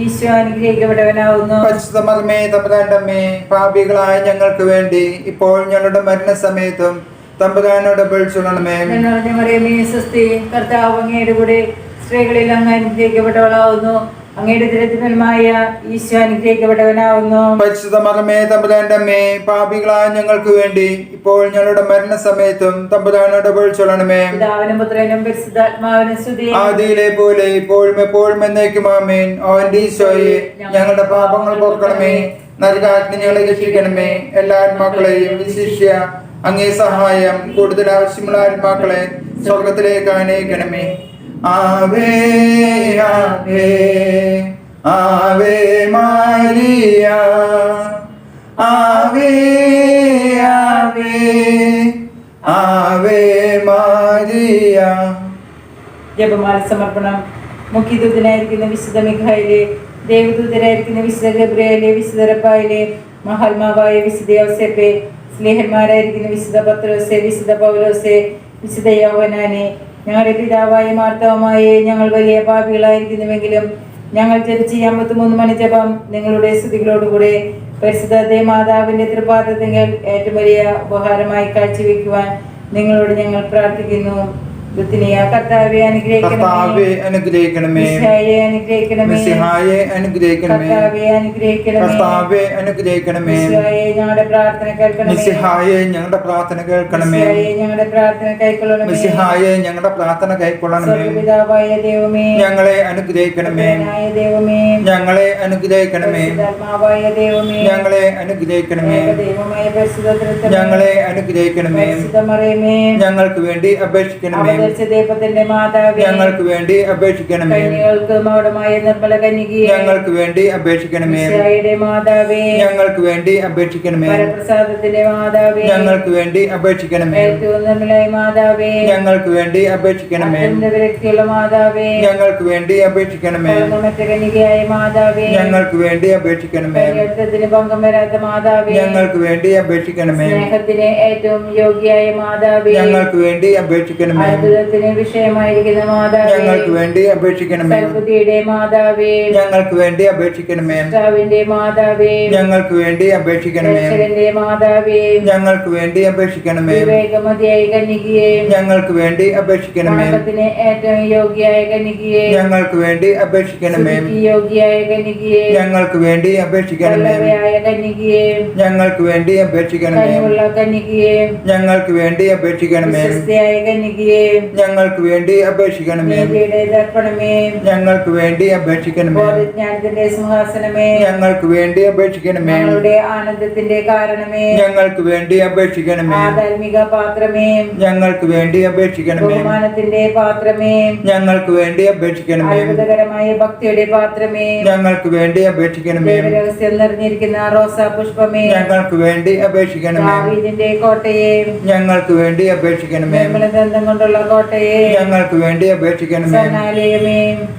Speaker 2: ഈശോ അനുഗ്രഹിക്കപ്പെട്ടവനാവുന്നു.
Speaker 1: പരിശുദ്ധ മറിയമേ, തമ്പുരാന്റെ അമ്മേ, പാപികളായ ഞങ്ങൾക്ക് വേണ്ടി ഇപ്പോൾ ഞങ്ങളുടെ മരണസമയത്തും തമ്പുരാനോട് അപേക്ഷിച്ചോളണമേ.
Speaker 2: നന്മ നിറഞ്ഞ മറിയമേ, സ്വസ്തി, കർത്താവ് അങ്ങയുടെ കൂടെ സ്ത്രീകളിൽ അങ്ങ് അനുഗ്രഹിക്കപ്പെട്ടവളാവുന്നു. അങ്ങയുടെ ദുരിതഫലമായ ഈശോ അനുഗ്രഹിക്കപ്പെട്ടവനാവുന്നു.
Speaker 1: പരിശുദ്ധ മറിയമേ, തമ്പുരാന്റെ അമ്മേ, പാപികളായ ഞങ്ങൾക്ക് വേണ്ടി ഇപ്പോൾ ഞങ്ങളുടെ മരണസമയത്തും തമ്പുരാനോട് അപേക്ഷിച്ചോളണമേ.
Speaker 2: പിതാവിനും പുത്രനും പരിശുദ്ധാത്മാവിനും സ്തുതി.
Speaker 1: ആദിയിലെ പോലെ ഇപ്പോഴും എപ്പോഴും എന്നേക്കും ആമേൻ. അവന്റെ ഈശോയെ, ഞങ്ങളുടെ പാപങ്ങൾ പൊറുക്കണമേ, നരകാഗ്നി ഞങ്ങളെ രക്ഷിക്കണമേ. എല്ലാ ആത്മാക്കളെയും വിശിഷ്യ അങ്ങേ സഹായം കൂടുതൽ ആവശ്യമുള്ള ആത്മാക്കളെ സ്വർഗത്തിലേക്ക് അനയിക്കണമേ. ആവേ ആവേ ആവേ മരിയ, ആവേ ആവേ ആവേ മരിയ.
Speaker 2: ജപമാല സമർപ്പണം. മുഖ്യദൂതനായിരിക്കുന്ന വിശുദ്ധ മിഖായേലേ, ദേവദൂതരായിരിക്കുന്ന വിശുദ്ധ ഗബ്രിയേലേ, വിശുദ്ധ റഫായേലേ, മഹാത്മാവായ വിശുദ്ധ യോസേപ്പേ, സ്നേഹന്മാരായിരിക്കുന്ന വിശുദ്ധ പത്രോസേ, വിശുദ്ധ പൗലോസേ, വിശുദ്ധ യോഹന്നാനേ, ഞങ്ങളുടെ പിതാവായ മാർത്താവുമായ ഞങ്ങൾ വലിയ പാപികളായിരിക്കുന്നുവെങ്കിലും ഞങ്ങൾ ജപിച്ച 53 മണി ജപം നിങ്ങളുടെ സ്തുതികളോടുകൂടെ പരിശുദ്ധ മാതാവിന്റെ തൃപാദത്തിങ്കൽ ഏറ്റവും വലിയ ഉപഹാരമായി കാഴ്ചവെക്കുവാൻ നിങ്ങളോട് ഞങ്ങൾ പ്രാർത്ഥിക്കുന്നു. കർത്താവേ അനുഗ്രഹിക്കണമേ,
Speaker 1: അനുഗ്രഹിക്കണമേ,
Speaker 2: അനുഗ്രഹിക്കണമേ,
Speaker 1: അനുഗ്രഹിക്കണമേ, കർത്താവേ അനുഗ്രഹിക്കണമേ,
Speaker 2: ഞങ്ങളുടെ പ്രാർത്ഥന കേൾക്കണമേ,
Speaker 1: ഞങ്ങളുടെ പ്രാർത്ഥന കേൾക്കണമേ,
Speaker 2: ഞങ്ങളുടെ പ്രാർത്ഥന കൈക്കൊള്ളണമേ,
Speaker 1: ഞങ്ങളുടെ പ്രാർത്ഥന കൈക്കൊള്ളണമേ.
Speaker 2: പിതാവായ ദൈവമേ,
Speaker 1: ഞങ്ങളെ അനുഗ്രഹിക്കണമേ,
Speaker 2: ദൈവമേ,
Speaker 1: ഞങ്ങളെ അനുഗ്രഹിക്കണമേ,
Speaker 2: ആത്മാവായ ദൈവമേ,
Speaker 1: ഞങ്ങളെ അനുഗ്രഹിക്കണമേ,
Speaker 2: ദൈവമായ പരിശുദ്ധ
Speaker 1: ഞങ്ങളെ അനുഗ്രഹിക്കണമേ.
Speaker 2: മറിയമേ,
Speaker 1: ഞങ്ങൾക്ക് വേണ്ടി അപേക്ഷിക്കണമേ,
Speaker 2: ദൈവത്തിന്റെ മാതാവേ,
Speaker 1: ഞങ്ങൾക്ക് വേണ്ടി അപേക്ഷിക്കണമേ,
Speaker 2: കന്യകൾക്ക് മൗഢമായ നിർമ്മല കന്യകയെ,
Speaker 1: ഞങ്ങൾക്ക് വേണ്ടി അപേക്ഷിക്കണമേ,
Speaker 2: മാതാവേ,
Speaker 1: ഞങ്ങൾക്ക് വേണ്ടി അപേക്ഷിക്കണമേ,
Speaker 2: പരപ്രസാദത്തിന്റെ മാതാവേ,
Speaker 1: ഞങ്ങൾക്ക് വേണ്ടി അപേക്ഷിക്കണമേ,
Speaker 2: ഏറ്റവും നിർമ്മലയായ മാതാവേ,
Speaker 1: ഞങ്ങൾക്ക് വേണ്ടി അപേക്ഷിക്കണമേ,
Speaker 2: വ്യക്തിയുള്ള മാതാവേ,
Speaker 1: ഞങ്ങൾക്ക് വേണ്ടി അപേക്ഷിക്കണമേ,
Speaker 2: മറ്റു കന്യകയായ മാതാവേ,
Speaker 1: ഞങ്ങൾക്ക് വേണ്ടി അപേക്ഷിക്കണമേ,
Speaker 2: ത്തിന് ഭംഗം വരാത്ത മാതാവേ,
Speaker 1: ഞങ്ങൾക്ക് വേണ്ടി അപേക്ഷിക്കണമേ,
Speaker 2: സ്നേഹത്തിന് ഏറ്റവും യോഗ്യയായ മാതാവേ,
Speaker 1: ഞങ്ങൾക്ക് വേണ്ടി അപേക്ഷിക്കണമേ,
Speaker 2: അത്ഭുതത്തിന് വിഷയമായിരിക്കുന്ന മാതാവേ,
Speaker 1: ഞങ്ങൾക്ക് വേണ്ടി അപേക്ഷിക്കണമേ.
Speaker 2: സൽബുദ്ധിയുടെ മാതാവേ,
Speaker 1: ഞങ്ങൾക്ക് വേണ്ടി അപേക്ഷിക്കണമേ.
Speaker 2: കർത്താവിന്റെ മാതാവേ,
Speaker 1: ഞങ്ങൾക്ക് വേണ്ടി അപേക്ഷിക്കണമേ.
Speaker 2: രക്ഷകന്റെ മാതാവേ,
Speaker 1: ഞങ്ങൾക്ക് വേണ്ടി അപേക്ഷിക്കണമേ.
Speaker 2: വിവേകമതിയായ കന്യകയെ,
Speaker 1: ഞങ്ങൾക്ക് വേണ്ടി അപേക്ഷിക്കണമേ.
Speaker 2: വണക്കത്തിന് ഏറ്റവും യോഗ്യയായ കന്യകയെ,
Speaker 1: ഞങ്ങൾക്ക് വേണ്ടി അപേക്ഷിക്കണമേ.
Speaker 2: സ്തുതിക്ക് യോഗ്യയായ കന്യകയെ,
Speaker 1: ഞങ്ങൾക്ക് വേണ്ടി അപേക്ഷിക്കണമേ.
Speaker 2: വല്ലഭയായ കന്യകയെ,
Speaker 1: ഞങ്ങൾക്ക് വേണ്ടി അപേക്ഷിക്കണമേ.
Speaker 2: കനിവുള്ള കന്യകയെ,
Speaker 1: ഞങ്ങൾക്ക് വേണ്ടി അപേക്ഷിക്കണമേ.
Speaker 2: വിശ്വസ്തയായ കന്യകയെ,
Speaker 1: ഞങ്ങൾക്ക് വേണ്ടി അപേക്ഷിക്കണമേ.
Speaker 2: നീതിയുടെ ദർപ്പണമേ,
Speaker 1: ഞങ്ങൾക്ക് വേണ്ടി അപേക്ഷിക്കണമേ.
Speaker 2: ബോധജ്ഞാനത്തിന്റെ സിംഹാസനമേ,
Speaker 1: ഞങ്ങൾക്ക് വേണ്ടി അപേക്ഷിക്കണമേ.
Speaker 2: ഞങ്ങളുടെ ആനന്ദത്തിന്റെ കാരണമേ,
Speaker 1: ഞങ്ങൾക്ക് വേണ്ടി അപേക്ഷിക്കണമേ.
Speaker 2: ആധാർമിക പാത്രമേ,
Speaker 1: ഞങ്ങൾക്ക് വേണ്ടി അപേക്ഷിക്കണമേ.
Speaker 2: ബഹുമാനത്തിന്റെ പാത്രമേ,
Speaker 1: ഞങ്ങൾക്ക് വേണ്ടി അപേക്ഷിക്കണമേ.
Speaker 2: അത്ഭുതകരമായ ഭക്തിയുടെ പാത്രമേ,
Speaker 1: ഞങ്ങൾക്ക് വേണ്ടി അപേക്ഷിക്കണമേ.
Speaker 2: ദൈവരഹസ്യം നിറഞ്ഞിരിക്കുന്ന റോസാ പുഷ്പമേ,
Speaker 1: ഞങ്ങൾക്ക് വേണ്ടി അപേക്ഷിക്കണമേ.
Speaker 2: ദാവീദിന്റെ കോട്ടയെ,
Speaker 1: ഞങ്ങൾക്ക് വേണ്ടി അപേക്ഷിക്കണമേ.
Speaker 2: നിർമ്മലദന്തം കൊണ്ടുള്ള കോട്ടയെ,
Speaker 1: ഞങ്ങൾക്ക് വേണ്ടി അപേക്ഷിക്കണമേ.
Speaker 2: സന്നാലയമേ,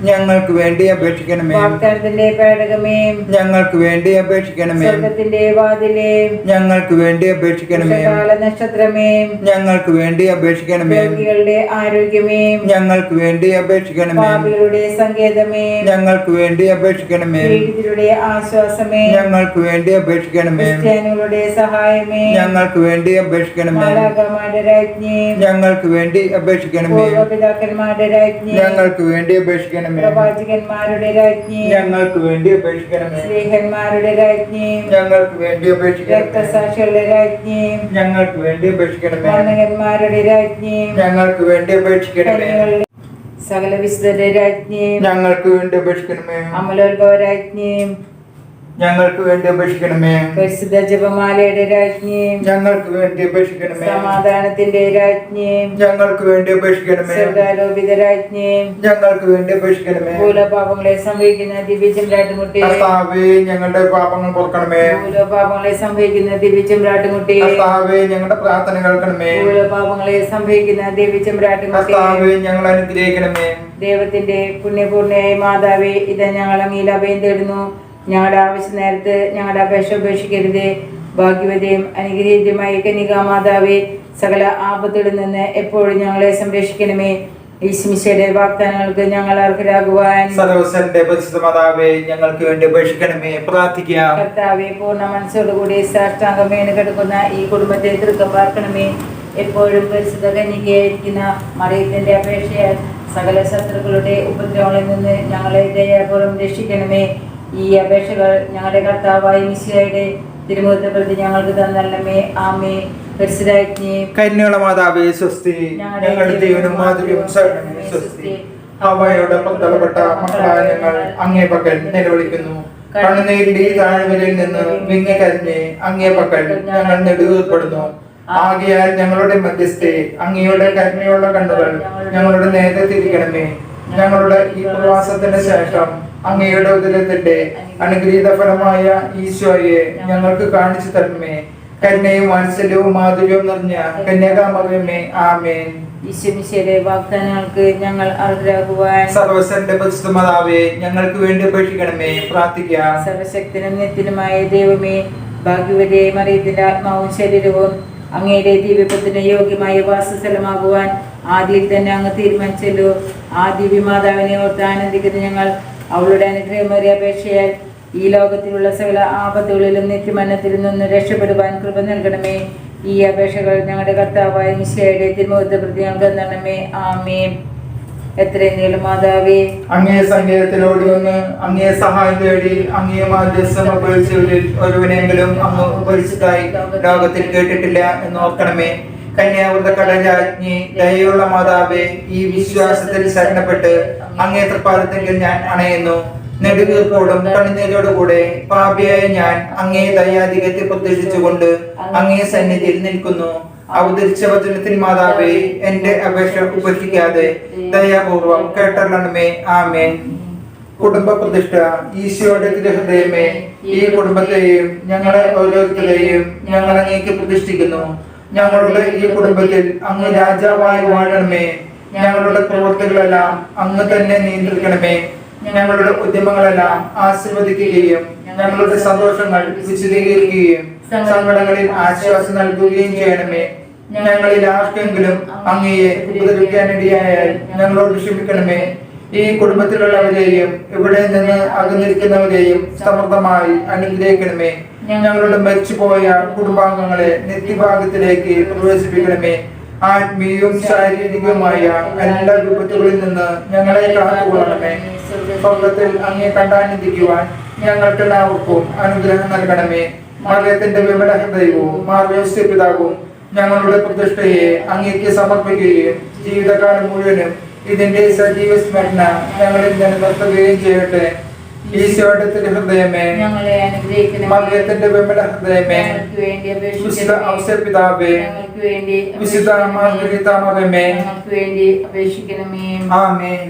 Speaker 1: ഞങ്ങൾക്ക് വേണ്ടി അപേക്ഷിക്കണമേ.
Speaker 2: വാഗ്ദാനത്തിന്റെ പേടകമേ,
Speaker 1: ഞങ്ങൾക്ക് വേണ്ടി അപേക്ഷിക്കണമേ.
Speaker 2: സ്വർഗത്തിന്റെ വാതിലേ,
Speaker 1: ഞങ്ങൾക്ക് വേണ്ടി അപേക്ഷിക്കണമേ.
Speaker 2: ഉഷകാല നക്ഷത്രമേ,
Speaker 1: ഞങ്ങൾക്ക് വേണ്ടി അപേക്ഷിക്കണമേ.
Speaker 2: രോഗികളുടെ ആരോഗ്യമേ,
Speaker 1: ഞങ്ങൾക്ക് വേണ്ടി അപേക്ഷിക്കണമേ.
Speaker 2: പാപികളുടെ സങ്കേതമേ,
Speaker 1: ഞങ്ങൾക്ക് വേണ്ടി അപേക്ഷിക്കണമേ.
Speaker 2: പീഡിതരുടെ ആശ്വാസമേ,
Speaker 1: ഞങ്ങൾക്ക് വേണ്ടി അപേക്ഷിക്കണമേ.
Speaker 2: ക്രിസ്ത്യാനികളുടെ സഹായമേ,
Speaker 1: ഞങ്ങൾക്ക് വേണ്ടി അപേക്ഷിക്കണമേ.
Speaker 2: മാലാഖമാരുടെ രാജ്ഞി,
Speaker 1: ഞങ്ങൾക്ക് വേണ്ടി അപേക്ഷിക്കണമേ.
Speaker 2: പൂർവ്വപിതാക്കന്മാരുടെ രാജ്ഞി,
Speaker 1: ഞങ്ങൾക്ക് വേണ്ടി അപേക്ഷിക്കണമേ.
Speaker 2: പ്രവാചകന്മാരുടെ രാജ്ഞി,
Speaker 1: ഞങ്ങൾക്ക് വേണ്ടി അപേക്ഷിക്കണമേ.
Speaker 2: സ്നേഹന്മാരുടെ രാജ്ഞി,
Speaker 1: ഞങ്ങൾക്ക് വേണ്ടി അപേക്ഷിക്കണമേ.
Speaker 2: രക്തസാക്ഷികളുടെ രാജ്ഞി,
Speaker 1: ഞങ്ങൾക്ക് വേണ്ടി അപേക്ഷിക്കണമേ.
Speaker 2: വന്ദകന്മാരുടെ രാജ്ഞി,
Speaker 1: ഞങ്ങൾക്ക് വേണ്ടി അപേക്ഷിക്കണമേ.
Speaker 2: കന്യകളുടെ സകല വിശുദ്ധരുടെ രാജ്ഞി,
Speaker 1: ഞങ്ങൾക്ക് വേണ്ടി അപേക്ഷിക്കണമേ.
Speaker 2: അമലോത്ഭവ രാജ്ഞി,
Speaker 1: ഞങ്ങൾക്ക് വേണ്ടി അപേക്ഷിക്കണമേ.
Speaker 2: പരിശുദ്ധ ജപമാലയുടെ രാജ്ഞി,
Speaker 1: ഞങ്ങൾക്ക് വേണ്ടി അപേക്ഷിക്കണമേ.
Speaker 2: സമാധാനത്തിന്റെ രാജ്ഞി,
Speaker 1: ഞങ്ങൾക്ക് വേണ്ടി അപേക്ഷിക്കണമേ.
Speaker 2: സ്വർഗാരോപിത രാജ്ഞി,
Speaker 1: ഞങ്ങൾക്ക് വേണ്ടി അപേക്ഷിക്കണമേ.
Speaker 2: ഭൂലപാപങ്ങളെ സംഭവിക്കുന്ന ദിവ്യചമ്രാട്ടുമുട്ടി,
Speaker 1: കർത്താവേ ഞങ്ങളുടെ പാപങ്ങൾ പൊറുക്കണമേ.
Speaker 2: ഭൂലപാപങ്ങളെ സംഭവിക്കുന്ന ദിവ്യചമ്രാട്ടുമുട്ടി,
Speaker 1: കർത്താവേ ഞങ്ങളുടെ പ്രാർത്ഥന കേൾക്കണമേ.
Speaker 2: ഭൂലപാപങ്ങളെ സംഭവിക്കുന്ന ദിവ്യചമ്രാട്ടുമുട്ടി,
Speaker 1: കർത്താവേ ഞങ്ങൾ അനുഗ്രഹിക്കണമേ.
Speaker 2: ദൈവത്തിന്റെ പുണ്യപൂർണ്ണയായ മാതാവേ, ഇത് ഞങ്ങൾ അങ്ങയിൽ അഭയം തേടുന്നു. ഞങ്ങളുടെ ആവശ്യ നേരത്ത് ഞങ്ങളുടെ അപേക്ഷ ഉപേക്ഷിക്കരുതേ. ഭാഗ്യവതിയും അനുഗ്രഹീതമായ കന്യകാ മാതാവേ, സകല ആപത്തുകളിൽ നിന്ന് എപ്പോഴും ഞങ്ങളെ സംരക്ഷിക്കണമേ. ഈശ്മിശയുടെ വാഗ്ദാനങ്ങൾക്ക് ഞങ്ങൾ അർഹരാകുവാൻ
Speaker 1: സർവ്വസന്റെ പരിശുദ്ധ മാതാവേ, ഞങ്ങൾക്ക് വേണ്ടി അപേക്ഷിക്കണമേ. പ്രാർത്ഥിക്കാം.
Speaker 2: കർത്താവെ, പൂർണ്ണ മനസ്സോടുകൂടി സാഷ്ടാംഗം വീണ് കിടക്കുന്ന ഈ കുടുംബത്തെ തൃക്കം പാർക്കണമേ. എപ്പോഴും പരിശുദ്ധ കന്യകയായിരിക്കുന്ന മറിയത്തിന്റെ അപേക്ഷയാൽ സകല ശത്രുക്കളുടെ ഉപദ്രവങ്ങളിൽ നിന്ന് ഞങ്ങളെ ദയാപൂർവ്വം രക്ഷിക്കണമേ. ഈ അപേക്ഷകൾ ഞങ്ങളുടെ കർത്താവായ മിശിഹായുടെ തിരുമുഖത്തെ പ്രതി ഞങ്ങൾക്ക് തന്നല്ലമേ. ആമേ. പരിശുദ്ധാജ്ഞി,
Speaker 1: കന്യക മാതാവേ സ്വസ്തി. ഞങ്ങളുടെ ജീവനും മാധുര്യവും ശരണമേ സ്വസ്തി. ഹവ്വായോട് പുറത്തള്ളപ്പെട്ട മക്കളായ ഞങ്ങൾ അങ്ങേ പക്കൽ നിലവിളിക്കുന്നു. കണ്ണുനീരിന്റെ താഴ്വരയിൽ നിന്ന് വിങ്ങിക്കരഞ്ഞ് അങ്ങേ പക്കൽ ഞങ്ങൾ നെടുകപ്പെടുന്നു. ആകയാൽ ഞങ്ങളുടെ മധ്യസ്ഥെ അങ്ങയുടെ കരുണയുള്ള കണ്ണുകൾ ഞങ്ങളുടെ നേരെ തിരിക്കണമേ. ഞങ്ങളുടെ ഈ പ്രവാസത്തിന് ശേഷം അങ്ങയുടെ ഉദരത്തിന്റെ അനുഗ്രഹീത ഫലമായ ഈശോയെ ഞങ്ങൾക്ക് കാണിച്ചു തരണമേ. കരുണയും വാത്സല്യവും മാധുര്യവും നിറഞ്ഞ കന്യകാമറിയമേ, ആമേൻ.
Speaker 2: ഈശ്വമിശയുടെ വാഗ്ദാനങ്ങൾക്ക് ഞങ്ങൾ അർഹരാകുവാൻ
Speaker 1: സർവ്വസന്റെ പരിശുദ്ധ മാതാവേ, ഞങ്ങൾക്ക് വേണ്ടി അപേക്ഷിക്കണമേ. പ്രാർത്ഥിക്കാം.
Speaker 2: സർവശക്തനും നിത്യനുമായ ദൈവമേ, ഭാഗ്യവതിയെ മറിയത്തിന്റെ ആത്മാവും ശരീരവും അങ്ങയുടെ ദിവ്യപത്തിന് യോഗ്യമായ വാസസ്ഥലമാകുവാൻ ആദ്യം തന്നെ അങ്ങ് തീരുമാനിച്ചല്ലോ. ആ ദിവ്യമാതാവിനെ ഓർത്ത് ആനന്ദിക്കുന്ന ഞങ്ങൾ അവളുടെ അനുഗ്രഹമേറിയ അപേക്ഷയാൽ ഈ ലോകത്തിലുള്ള സകല ആപത്തുകളിലും നിത്യമരണത്തിൽ നിന്ന് രക്ഷപ്പെടുവാൻ കൃപ നൽകണമേ. ഈ അപേക്ഷകൾ ഞങ്ങളുടെ കർത്താവായ മിശിഹായുടെ തിരുമുഖത്തെ പ്രതി ഞങ്ങൾക്ക് തരണമേ. ആമേൻ. എത്രയും നീളും മാതാവേ,
Speaker 1: അങ്ങേ സങ്കേതത്തിലോടി വന്ന് അങ്ങേ സഹായം തേടി അങ്ങേ മാധ്യസ്ഥം ഉപയോഗിച്ചവരിൽ ഒരുവനെങ്കിലും അങ്ങ് ഉപരിച്ചതായി ലോകത്തിൽ കേട്ടിട്ടില്ല എന്ന് ഓർക്കണമേ. കന്യാവൃത കടരാജ്ഞി, ദയയുള്ള മാതാവേ, ഈ വിശ്വാസത്തിൽ ശരണപ്പെട്ട് അങ്ങേ തൃപ്പാദത്തെങ്കിൽ ഞാൻ അണയുന്നു. നെടുവീർപ്പോടും കണ്ണുനീരോടുകൂടെ പാപിയായ ഞാൻ അങ്ങേ ദയാധികത്തെ പ്രത്യക്ഷിച്ചുകൊണ്ട് അങ്ങേ സന്നിധിയിൽ നിൽക്കുന്നു. അവതരിച്ച വചനത്തിൽ മാതാവേ, എന്റെ അപേക്ഷ ഉപേക്ഷിക്കാതെ ദയാപൂർവം കേട്ടരണമേ. ആമേൻ. കുടുംബ പ്രതിഷ്ഠ. ഈശോയുടെ തിരുഹൃദയമേ, ഈ കുടുംബത്തെയും ഞങ്ങളെ ഓരോരുത്തരെയും ഞങ്ങൾ അങ്ങേക്ക് പ്രതിഷ്ഠിക്കുന്നു. ഞങ്ങളുടെ ഈ കുടുംബത്തിൽ അങ്ങ് രാജാവായി വാഴണമേ. ഞങ്ങളുടെ പ്രവൃത്തികളെല്ലാം അങ്ങ് തന്നെ നിയന്ത്രിക്കണമേ. ഞങ്ങളുടെ ഉദ്യമങ്ങളെല്ലാം ആശീർവദിക്കുകയും ഞങ്ങളുടെ സന്തോഷങ്ങൾ വിശദീകരിക്കുകയും സങ്കടങ്ങളിൽ ആശ്വാസം നൽകുകയും ചെയ്യണമേ. ഞങ്ങളിൽ ആർക്കെങ്കിലും അങ്ങയെ ഉപദ്രവിക്കാനിടയായാൽ ഞങ്ങളോട് ക്ഷമിക്കണമേ. ഈ കുടുംബത്തിലുള്ളവരെയും ഇവിടെ നിന്ന് അകന്നിരിക്കുന്നവരെയും സമൃദ്ധമായി അനുഗ്രഹിക്കണമേ. ഞങ്ങളുടെ മരിച്ചുപോയ കുടുംബാംഗങ്ങളെ നിത്യഭാഗത്തിലേക്ക് പ്രവേശിപ്പിക്കണമേ. ആത്മീയവും ശാരീരികവുമായ എല്ലാ വിപത്തുകളിൽ നിന്ന് ഞങ്ങളെ കാത്തുകൊള്ളണമേ. സ്വർഗത്തിൽ അങ്ങേ കണ്ടാനന്ദിക്കുവാൻ ഞങ്ങൾക്കെല്ലാവർക്കും അനുഗ്രഹം നൽകണമേ. മറിയത്തിന്റെ വിമല ഹൃദയവും മാർയോസ്യ പിതാവും ഞങ്ങളുടെ പ്രതിഷ്ഠയെ അങ്ങേക്ക് സമർപ്പിക്കുകയും ജീവിതകാലം മുഴുവനും ഇതിന്റെ സജീവ സ്മരണ ഞങ്ങളിൽ നിലനിർത്തുകയും ചെയ്യട്ടെ. ഈശോയുടെ തിരുഹൃദയമേ,
Speaker 2: ഞങ്ങളെ അനുഗ്രഹിക്കണമേ.
Speaker 1: മറിയത്തിന്റെ വിമല ഹൃദയമേ,
Speaker 2: ഞങ്ങൾക്ക് വേണ്ടി
Speaker 1: വിശുദ്ധ
Speaker 2: അപേക്ഷിക്കണമേ.
Speaker 1: ഔസേപിതാവേ,
Speaker 2: ഞങ്ങൾക്ക് വേണ്ടി
Speaker 1: വിശുദ്ധ മാർഗരിത മറിയമേ,
Speaker 2: ഞങ്ങൾക്ക് വേണ്ടി അപേക്ഷിക്കണമേ.
Speaker 1: ആമേൻ.